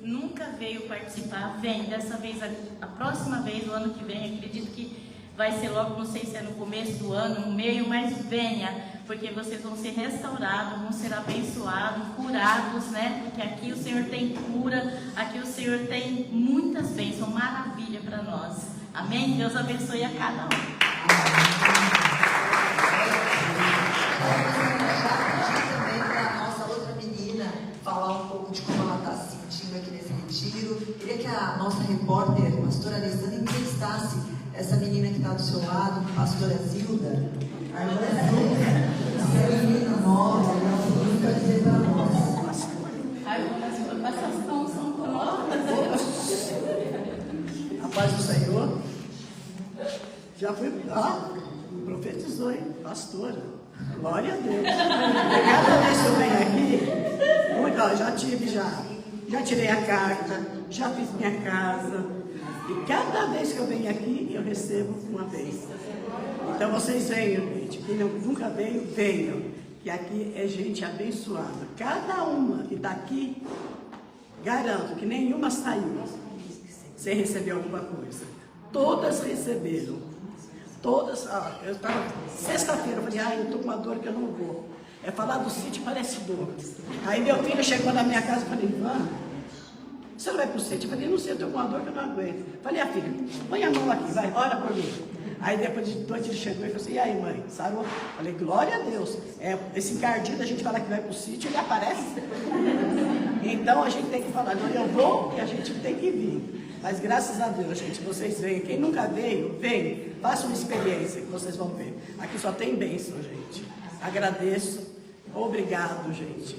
nunca veio participar, vem. Dessa vez, a próxima vez, o ano que vem, acredito que vai ser logo, não sei se é no começo do ano, no meio, mas venha, porque vocês vão ser restaurados, vão ser abençoados, curados, né? Porque aqui o Senhor tem cura, aqui o Senhor tem muitas bênçãos, maravilha para nós. Amém? Deus abençoe a cada um. Falar um pouco de como ela está se sentindo aqui nesse retiro. Queria que a nossa repórter, a pastora Alessandra, entrevistasse essa menina que está do seu lado, a pastora Zilda. A irmã Zilda, essa menina nova, ela tem muito a dizer para nós. Ai, essas mãos são novas. A paz do Senhor. Já fui, profetizou, hein? Pastora. Glória a Deus. Cada vez que eu venho aqui, já tirei a carta, já fiz minha casa. E cada vez que eu venho aqui, eu recebo uma vez. Então vocês venham, gente. Quem nunca veio, venham. Que que aqui é gente abençoada. Cada uma que está aqui, garanto que nenhuma saiu sem receber alguma coisa. Todas receberam. Todas. Eu estava sexta-feira, eu falei, eu estou com uma dor que eu não vou. É falar do sítio parece dor. Aí meu filho chegou na minha casa e falei, Ivan, você não vai pro sítio? Eu falei, não sei, eu estou com uma dor que eu não aguento. Falei, filha, põe a mão aqui, vai, ora por mim. Aí depois de noite ele chegou e falou assim, e aí mãe, sarou? Falei, glória a Deus. Esse encardido, a gente fala que vai pro sítio, ele aparece. Então a gente tem que falar, não, eu vou e a gente tem que vir. Mas graças a Deus, gente, vocês veem. Quem nunca veio, vem. Faça uma experiência que vocês vão ver. Aqui só tem bênção, gente. Agradeço. Obrigado, gente.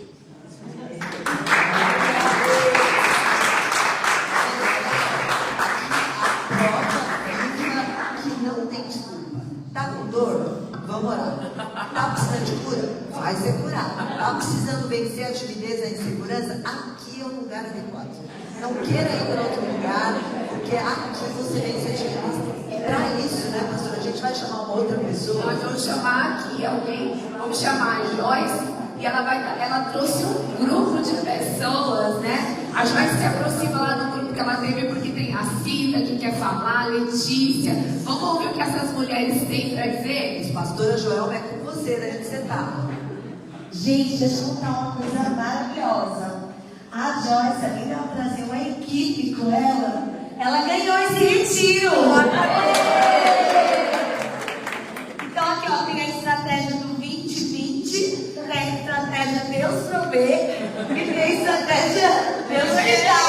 Que não tem desculpa. Tá com dor? Vamos orar. Tá precisando de cura? Vai ser curado. Tá precisando vencer a timidez, a insegurança? Aqui é o lugar adequado. Não queira ir para outro lugar, porque aqui você vence a timidez. E para isso, né, pastora, a gente vai chamar uma outra pessoa. Nós vamos chamar aqui alguém, vamos chamar a Joyce, e ela trouxe um grupo de pessoas, né? A Joyce se aproxima lá do grupo que ela teve, porque tem a Cida que quer falar, a Letícia. Vamos ouvir o que essas mulheres têm para dizer? Pastora Joelma, é com você, né? Onde você tá? Gente, deixa eu contar uma coisa maravilhosa. A Joyce, além de ela trazer uma equipe com ela ganhou esse retiro. Então aqui, ó, tem a estratégia do 2020, tem a estratégia Deus prover e tem a estratégia Deus cuidar.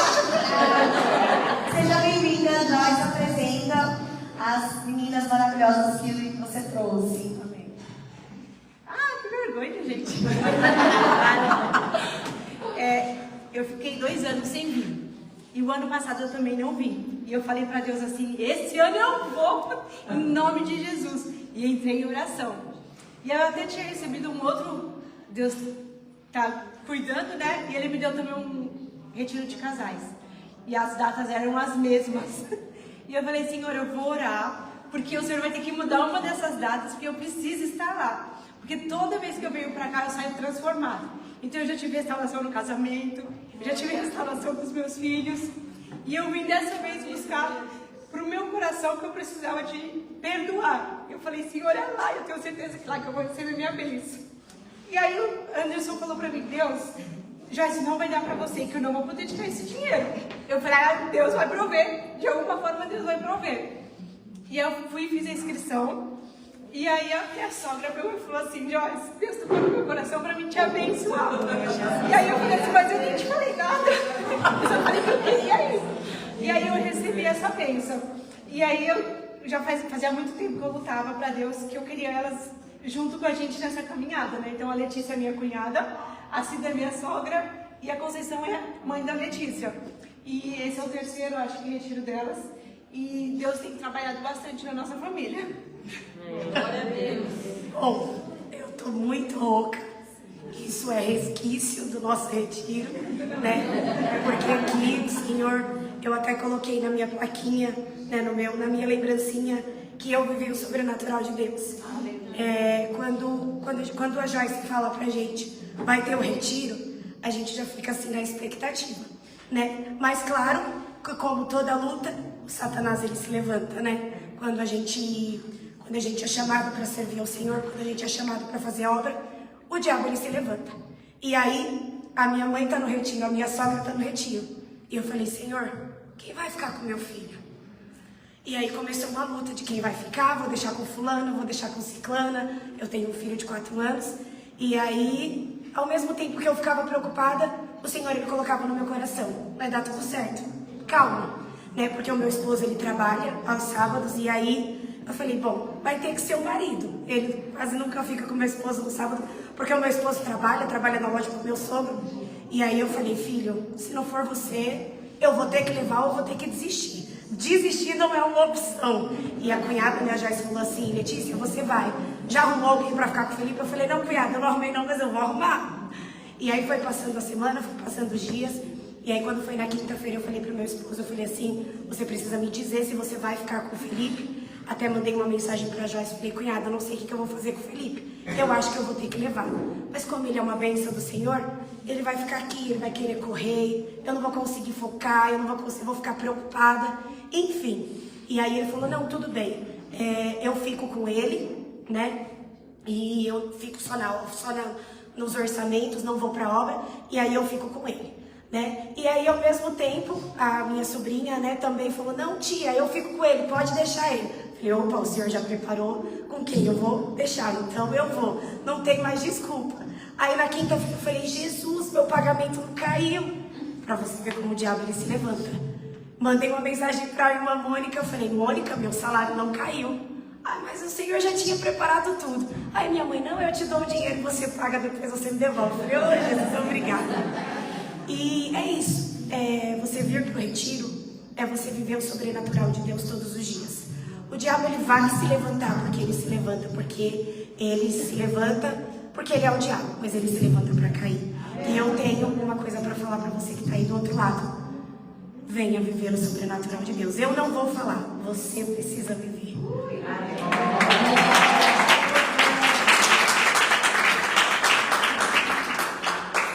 Seja bem-vinda, Joyce apresenta as meninas maravilhosas que você trouxe. Amém. Que vergonha, gente. Eu fiquei 2 anos sem vir. E o ano passado eu também não vim. E eu falei para Deus assim, esse ano eu vou, em nome de Jesus. E entrei em oração. E eu até tinha recebido um outro, Deus tá cuidando, né? E ele me deu também um retiro de casais. E as datas eram as mesmas. E eu falei, Senhor, eu vou orar, porque o Senhor vai ter que mudar uma dessas datas, porque eu preciso estar lá. Porque toda vez que eu venho para cá, eu saio transformada. Então eu já tive restauração no casamento, eu já tive restauração com os meus filhos. E eu vim dessa vez buscar para o meu coração que eu precisava de perdoar. Eu falei, Senhor, é lá, eu tenho certeza que lá que eu vou receber minha bênção. E aí o Anderson falou para mim, Deus, Joyce, não vai dar para você, que eu não vou poder te dar esse dinheiro. Eu falei, Deus vai prover, de alguma forma Deus vai prover. E eu fui e fiz a inscrição. E aí a minha sogra pegou e falou assim, Joyce, Deus tocou no meu coração para mim te abençoar. E aí eu falei assim, mas eu nem te falei nada. Eu só falei que eu queria ir. E aí eu recebi essa bênção. E aí eu já fazia muito tempo que eu lutava para Deus, que eu queria elas junto com a gente nessa caminhada, né? Então a Letícia é minha cunhada, a Cida é minha sogra e a Conceição é mãe da Letícia. E esse é o terceiro, acho que, retiro delas. E Deus tem trabalhado bastante na nossa família. Glória a Deus. Bom, eu estou muito rouca. Isso é resquício do nosso retiro, né? Porque aqui, Senhor, eu até coloquei na minha plaquinha, né, na minha lembrancinha, que eu vivi o sobrenatural de Deus. Quando a Joyce fala pra gente, vai ter o retiro, a gente já fica assim na expectativa, né? Mas claro, como toda luta, o Satanás ele se levanta, né? Quando a gente é chamado para servir ao Senhor, quando a gente é chamado para fazer a obra, o diabo ele se levanta. E aí, a minha mãe está no retiro, a minha sogra está no retiro. E eu falei, Senhor, quem vai ficar com meu filho? E aí começou uma luta de quem vai ficar, vou deixar com fulano, vou deixar com ciclana. Eu tenho um filho de 4 anos. E aí, ao mesmo tempo que eu ficava preocupada, o Senhor ele colocava no meu coração, vai dar tudo certo, calma, né? Porque o meu esposo ele trabalha aos sábados e aí eu falei, bom, vai ter que ser o marido. Ele quase nunca fica com o meu esposo no sábado, porque o meu esposo trabalha na loja com o meu sogro. E aí eu falei, filho, se não for você, eu vou ter que levar ou vou ter que desistir. Desistir não é uma opção. E a cunhada, minha Joyce, falou assim, Letícia, você vai. Já arrumou alguém pra ficar com o Felipe? Eu falei, não, cunhada, eu não arrumei não, mas eu vou arrumar. E aí foi passando a semana, foi passando os dias. E aí quando foi na quinta-feira, eu falei pro meu esposo, eu falei assim, você precisa me dizer se você vai ficar com o Felipe. Até mandei uma mensagem pra Joyce, falei, cunhada, eu não sei o que eu vou fazer com o Felipe. Eu acho que eu vou ter que levar. Mas como ele é uma bênção do Senhor, ele vai ficar aqui, ele vai querer correr, eu não vou conseguir focar, eu não vou conseguir, vou ficar preocupada, enfim. E aí ele falou, não, tudo bem, eu fico com ele, né? E eu fico só nos orçamentos, não vou pra obra, e aí eu fico com ele, né? E aí, ao mesmo tempo, a minha sobrinha, né, também falou, não, tia, eu fico com ele, pode deixar ele. Falei, opa, o senhor já preparou com quem eu vou deixar, então eu vou, não tem mais desculpa. Aí na quinta-feira eu falei, Jesus, meu pagamento não caiu. Pra você ver como o diabo ele se levanta. Mandei uma mensagem pra irmã Mônica, eu falei, Mônica, meu salário não caiu. Ah, mas o Senhor já tinha preparado tudo. Aí minha mãe, não, eu te dou o dinheiro, você paga, depois você me devolve. Eu falei, ô Jesus, obrigada. E é isso, você vir pro retiro, é você viver o sobrenatural de Deus todos os dias. O diabo ele vai se levantar, porque ele se levanta, porque ele se levanta, porque ele é o diabo, mas ele se levanta para cair. E eu tenho uma coisa para falar para você que está aí do outro lado. Venha viver o sobrenatural de Deus. Eu não vou falar, você precisa viver.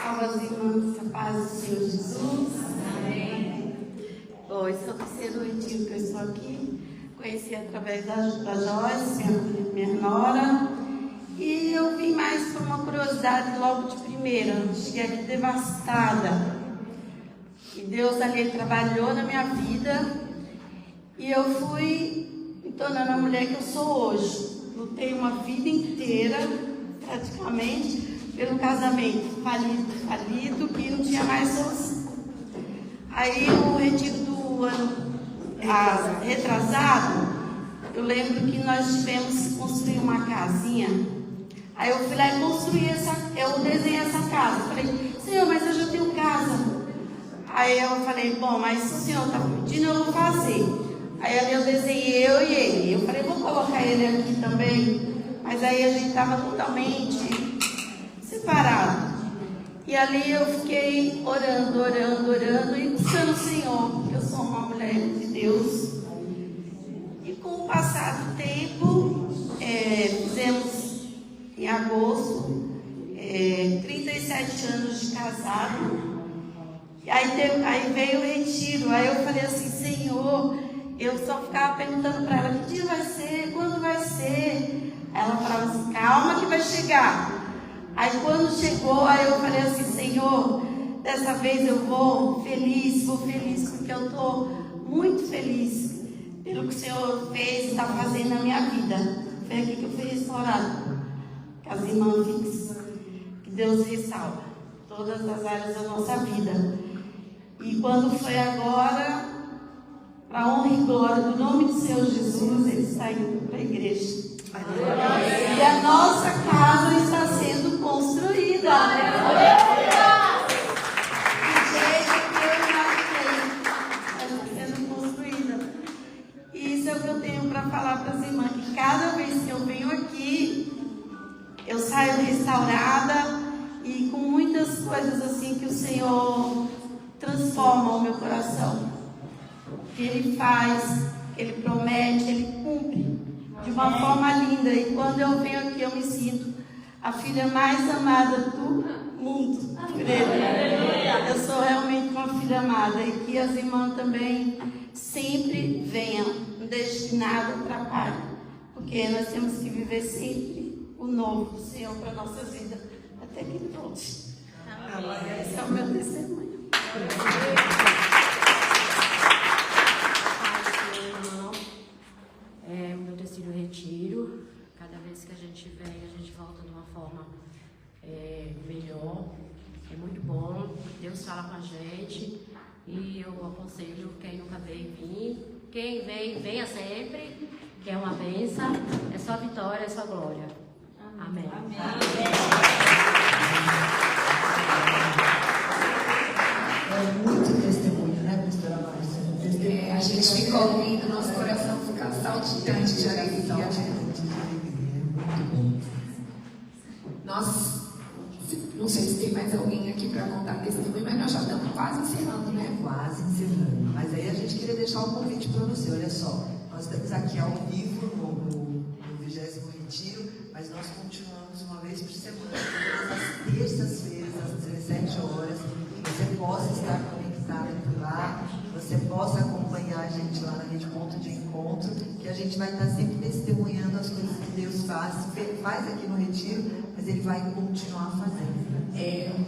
Salve irmãos, a paz do Senhor Jesus. Amém. Bom, esse é o terceiro retiro que eu estou aqui. Conheci através da Joyce, minha nora. E eu vim mais por uma curiosidade logo de primeira. Cheguei aqui devastada. E Deus ali trabalhou na minha vida. E eu fui me tornando a mulher que eu sou hoje. Lutei uma vida inteira, praticamente, pelo casamento falido, que não tinha mais solução. Aí o retiro do ano retrasado, eu lembro que nós tivemos que construir uma casinha. Aí eu fui lá e construí eu desenhei essa casa. Eu falei, Senhor, mas eu já tenho casa. Aí eu falei, bom, mas se o Senhor está pedindo, eu vou fazer. Aí ali eu desenhei eu e ele. Eu falei, vou colocar ele aqui também. Mas aí a gente estava totalmente separado. E ali eu fiquei orando e buscando o Senhor, porque eu sou uma mulher de Deus. E com o passar do tempo, fizemos em agosto 37 anos de casado. E aí veio o retiro. Aí eu falei assim, Senhor, eu só ficava perguntando para ela, que dia vai ser? Quando vai ser? Aí ela falava assim, calma que vai chegar. Aí quando chegou, aí eu falei assim, Senhor, dessa vez eu vou feliz, porque eu estou muito feliz pelo que o Senhor fez e está fazendo na minha vida. Foi aqui que eu fui restaurada, com as irmãs, que Deus restaura todas as áreas da nossa vida. E quando foi agora, para a honra e glória do nome do Senhor Jesus, ele está indo para a igreja. E a nossa casa está sendo construída. Do jeito que eu imaginei, está sendo construída. E isso é o que eu tenho para falar para as irmãs, que cada vez que eu venho aqui, eu saio restaurada e com muitas coisas assim que o Senhor transforma o meu coração. Que Ele faz, Ele promete, Ele cumpre de uma forma linda. E quando eu venho aqui, eu me sinto a filha mais amada do mundo. Eu sou realmente uma filha amada. E que as irmãs também sempre venham, não deixe nada atrapalhe. Porque nós temos que viver sempre o novo do Senhor para a nossa vida, até que Ele volte. Esse é o meu testemunho. Meu terceiro retiro, cada vez que a gente vem, a gente volta de uma forma melhor, é muito bom, Deus fala com a gente e eu aconselho quem nunca veio vir, quem vem, venha sempre, que é uma bênção, é só vitória, é só glória. Amém. Amém. É muito testemunho, né, pastora Márcia? A gente fica ouvindo, nosso coração fica saltitante de alegria. Nós, não sei se tem mais alguém aqui para contar testemunho, mas nós já estamos quase encerrando, né? Quase encerrando. Mas aí a gente queria deixar um convite para você. Olha só, Nós estamos aqui ao vivo no 20º Retiro, mas nós continuamos uma vez por semana, todas as terças-feiras, às 17 horas. Você possa estar conectado por lá, você possa acompanhar a gente lá na Rede Ponto de Encontro, que a gente vai estar sempre testemunhando as coisas que Deus faz aqui no Retiro, mas Ele vai continuar fazendo.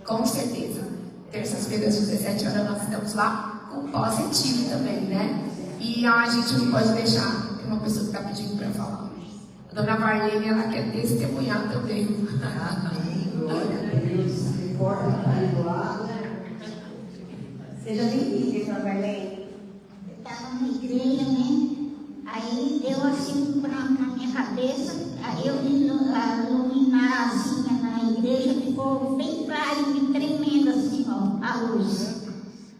Com certeza. Terças-feiras, às 17 horas, nós estamos lá com pós-retiro também, né? E a gente não pode deixar, tem uma pessoa que está pedindo para falar. A dona Marlene, ela quer testemunhar também. Amém, glória a Deus. Importa estar do lado. Seja bem-vinda, dona Marlene. Eu estava na igreja, né? Aí deu assim um branco na minha cabeça, aí eu vi iluminar assim na igreja, ficou bem claro e tremendo assim, ó, a luz.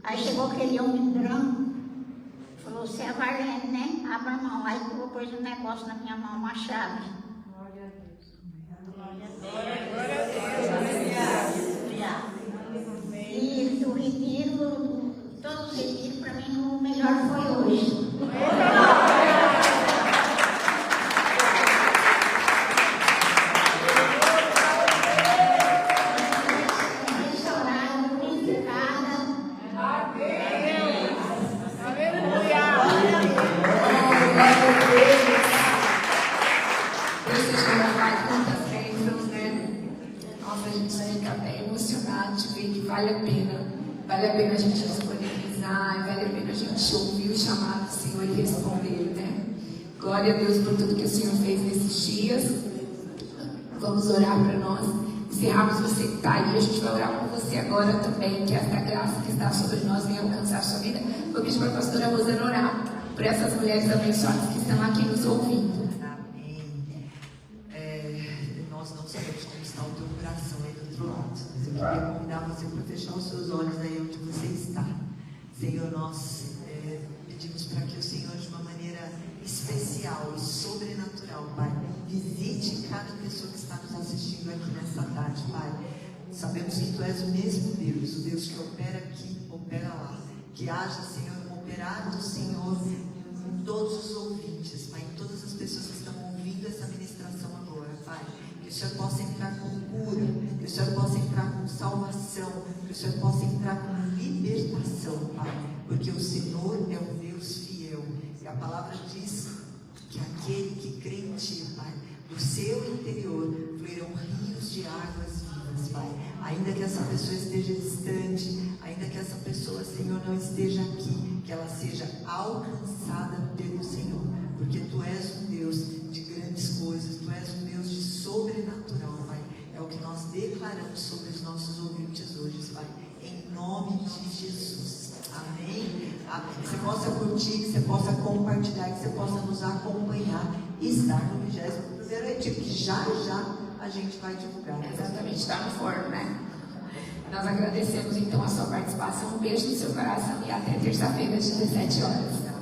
Aí chegou aquele homem branco, falou, você é a Marlene, né? Abra a mão. Aí pôs um negócio na minha mão, uma chave. Glória a Deus. Glória a Deus. E o retiro, todos os retiros, para mim, o melhor foi hoje. Vale a pena a gente disponibilizar, vale a pena a gente ouvir o chamado do Senhor e responder, né? Glória a Deus por tudo que o Senhor fez nesses dias. Vamos orar para nós encerrarmos. Você que está aí, a gente vai orar por você agora também, que esta graça que está sobre nós venha alcançar a sua vida. Vou pedir para a pastora Rosana orar por essas mulheres abençoadas que estão aqui nos ouvindo. Amém. Nós não sabemos como está o teu coração aí do outro lado, mas eu queria convidar você para fechar os seus olhos aí onde você está. Senhor, nós pedimos para que o Senhor, de uma maneira especial e sobrenatural, Pai, visite cada pessoa que está nos assistindo aqui nessa tarde, Pai. Sabemos que Tu és o mesmo Deus, o Deus que opera aqui, opera lá. Que haja, Senhor, um operar do Senhor em todos os ouvintes, Pai, em todas as pessoas que estão ouvindo essa ministração agora, Pai. Que o Senhor possa entrar com cura, que o Senhor possa entrar com salvação, que o Senhor possa entrar com libertação, Pai. Porque o Senhor é um Deus fiel. E a palavra diz que aquele que crê em Ti, Pai, do seu interior fluirão rios de águas vivas, Pai. Ainda que essa pessoa esteja distante, ainda que essa pessoa, Senhor, não esteja aqui, que ela seja alcançada pelo Senhor. Porque Tu és um Deus de grandes coisas, Tu és um Deus de sobrenatural, Pai. É o que nós declaramos sobre os nossos ouvintes hoje, Pai. Em nome de Jesus. Amém? Que você possa curtir, que você possa compartilhar, que você possa nos acompanhar e estar no 21º Retiro, que já a gente vai divulgar. Exatamente, está no forno, né? Nós agradecemos então a sua participação. Um beijo no seu coração e até terça-feira às 17 horas.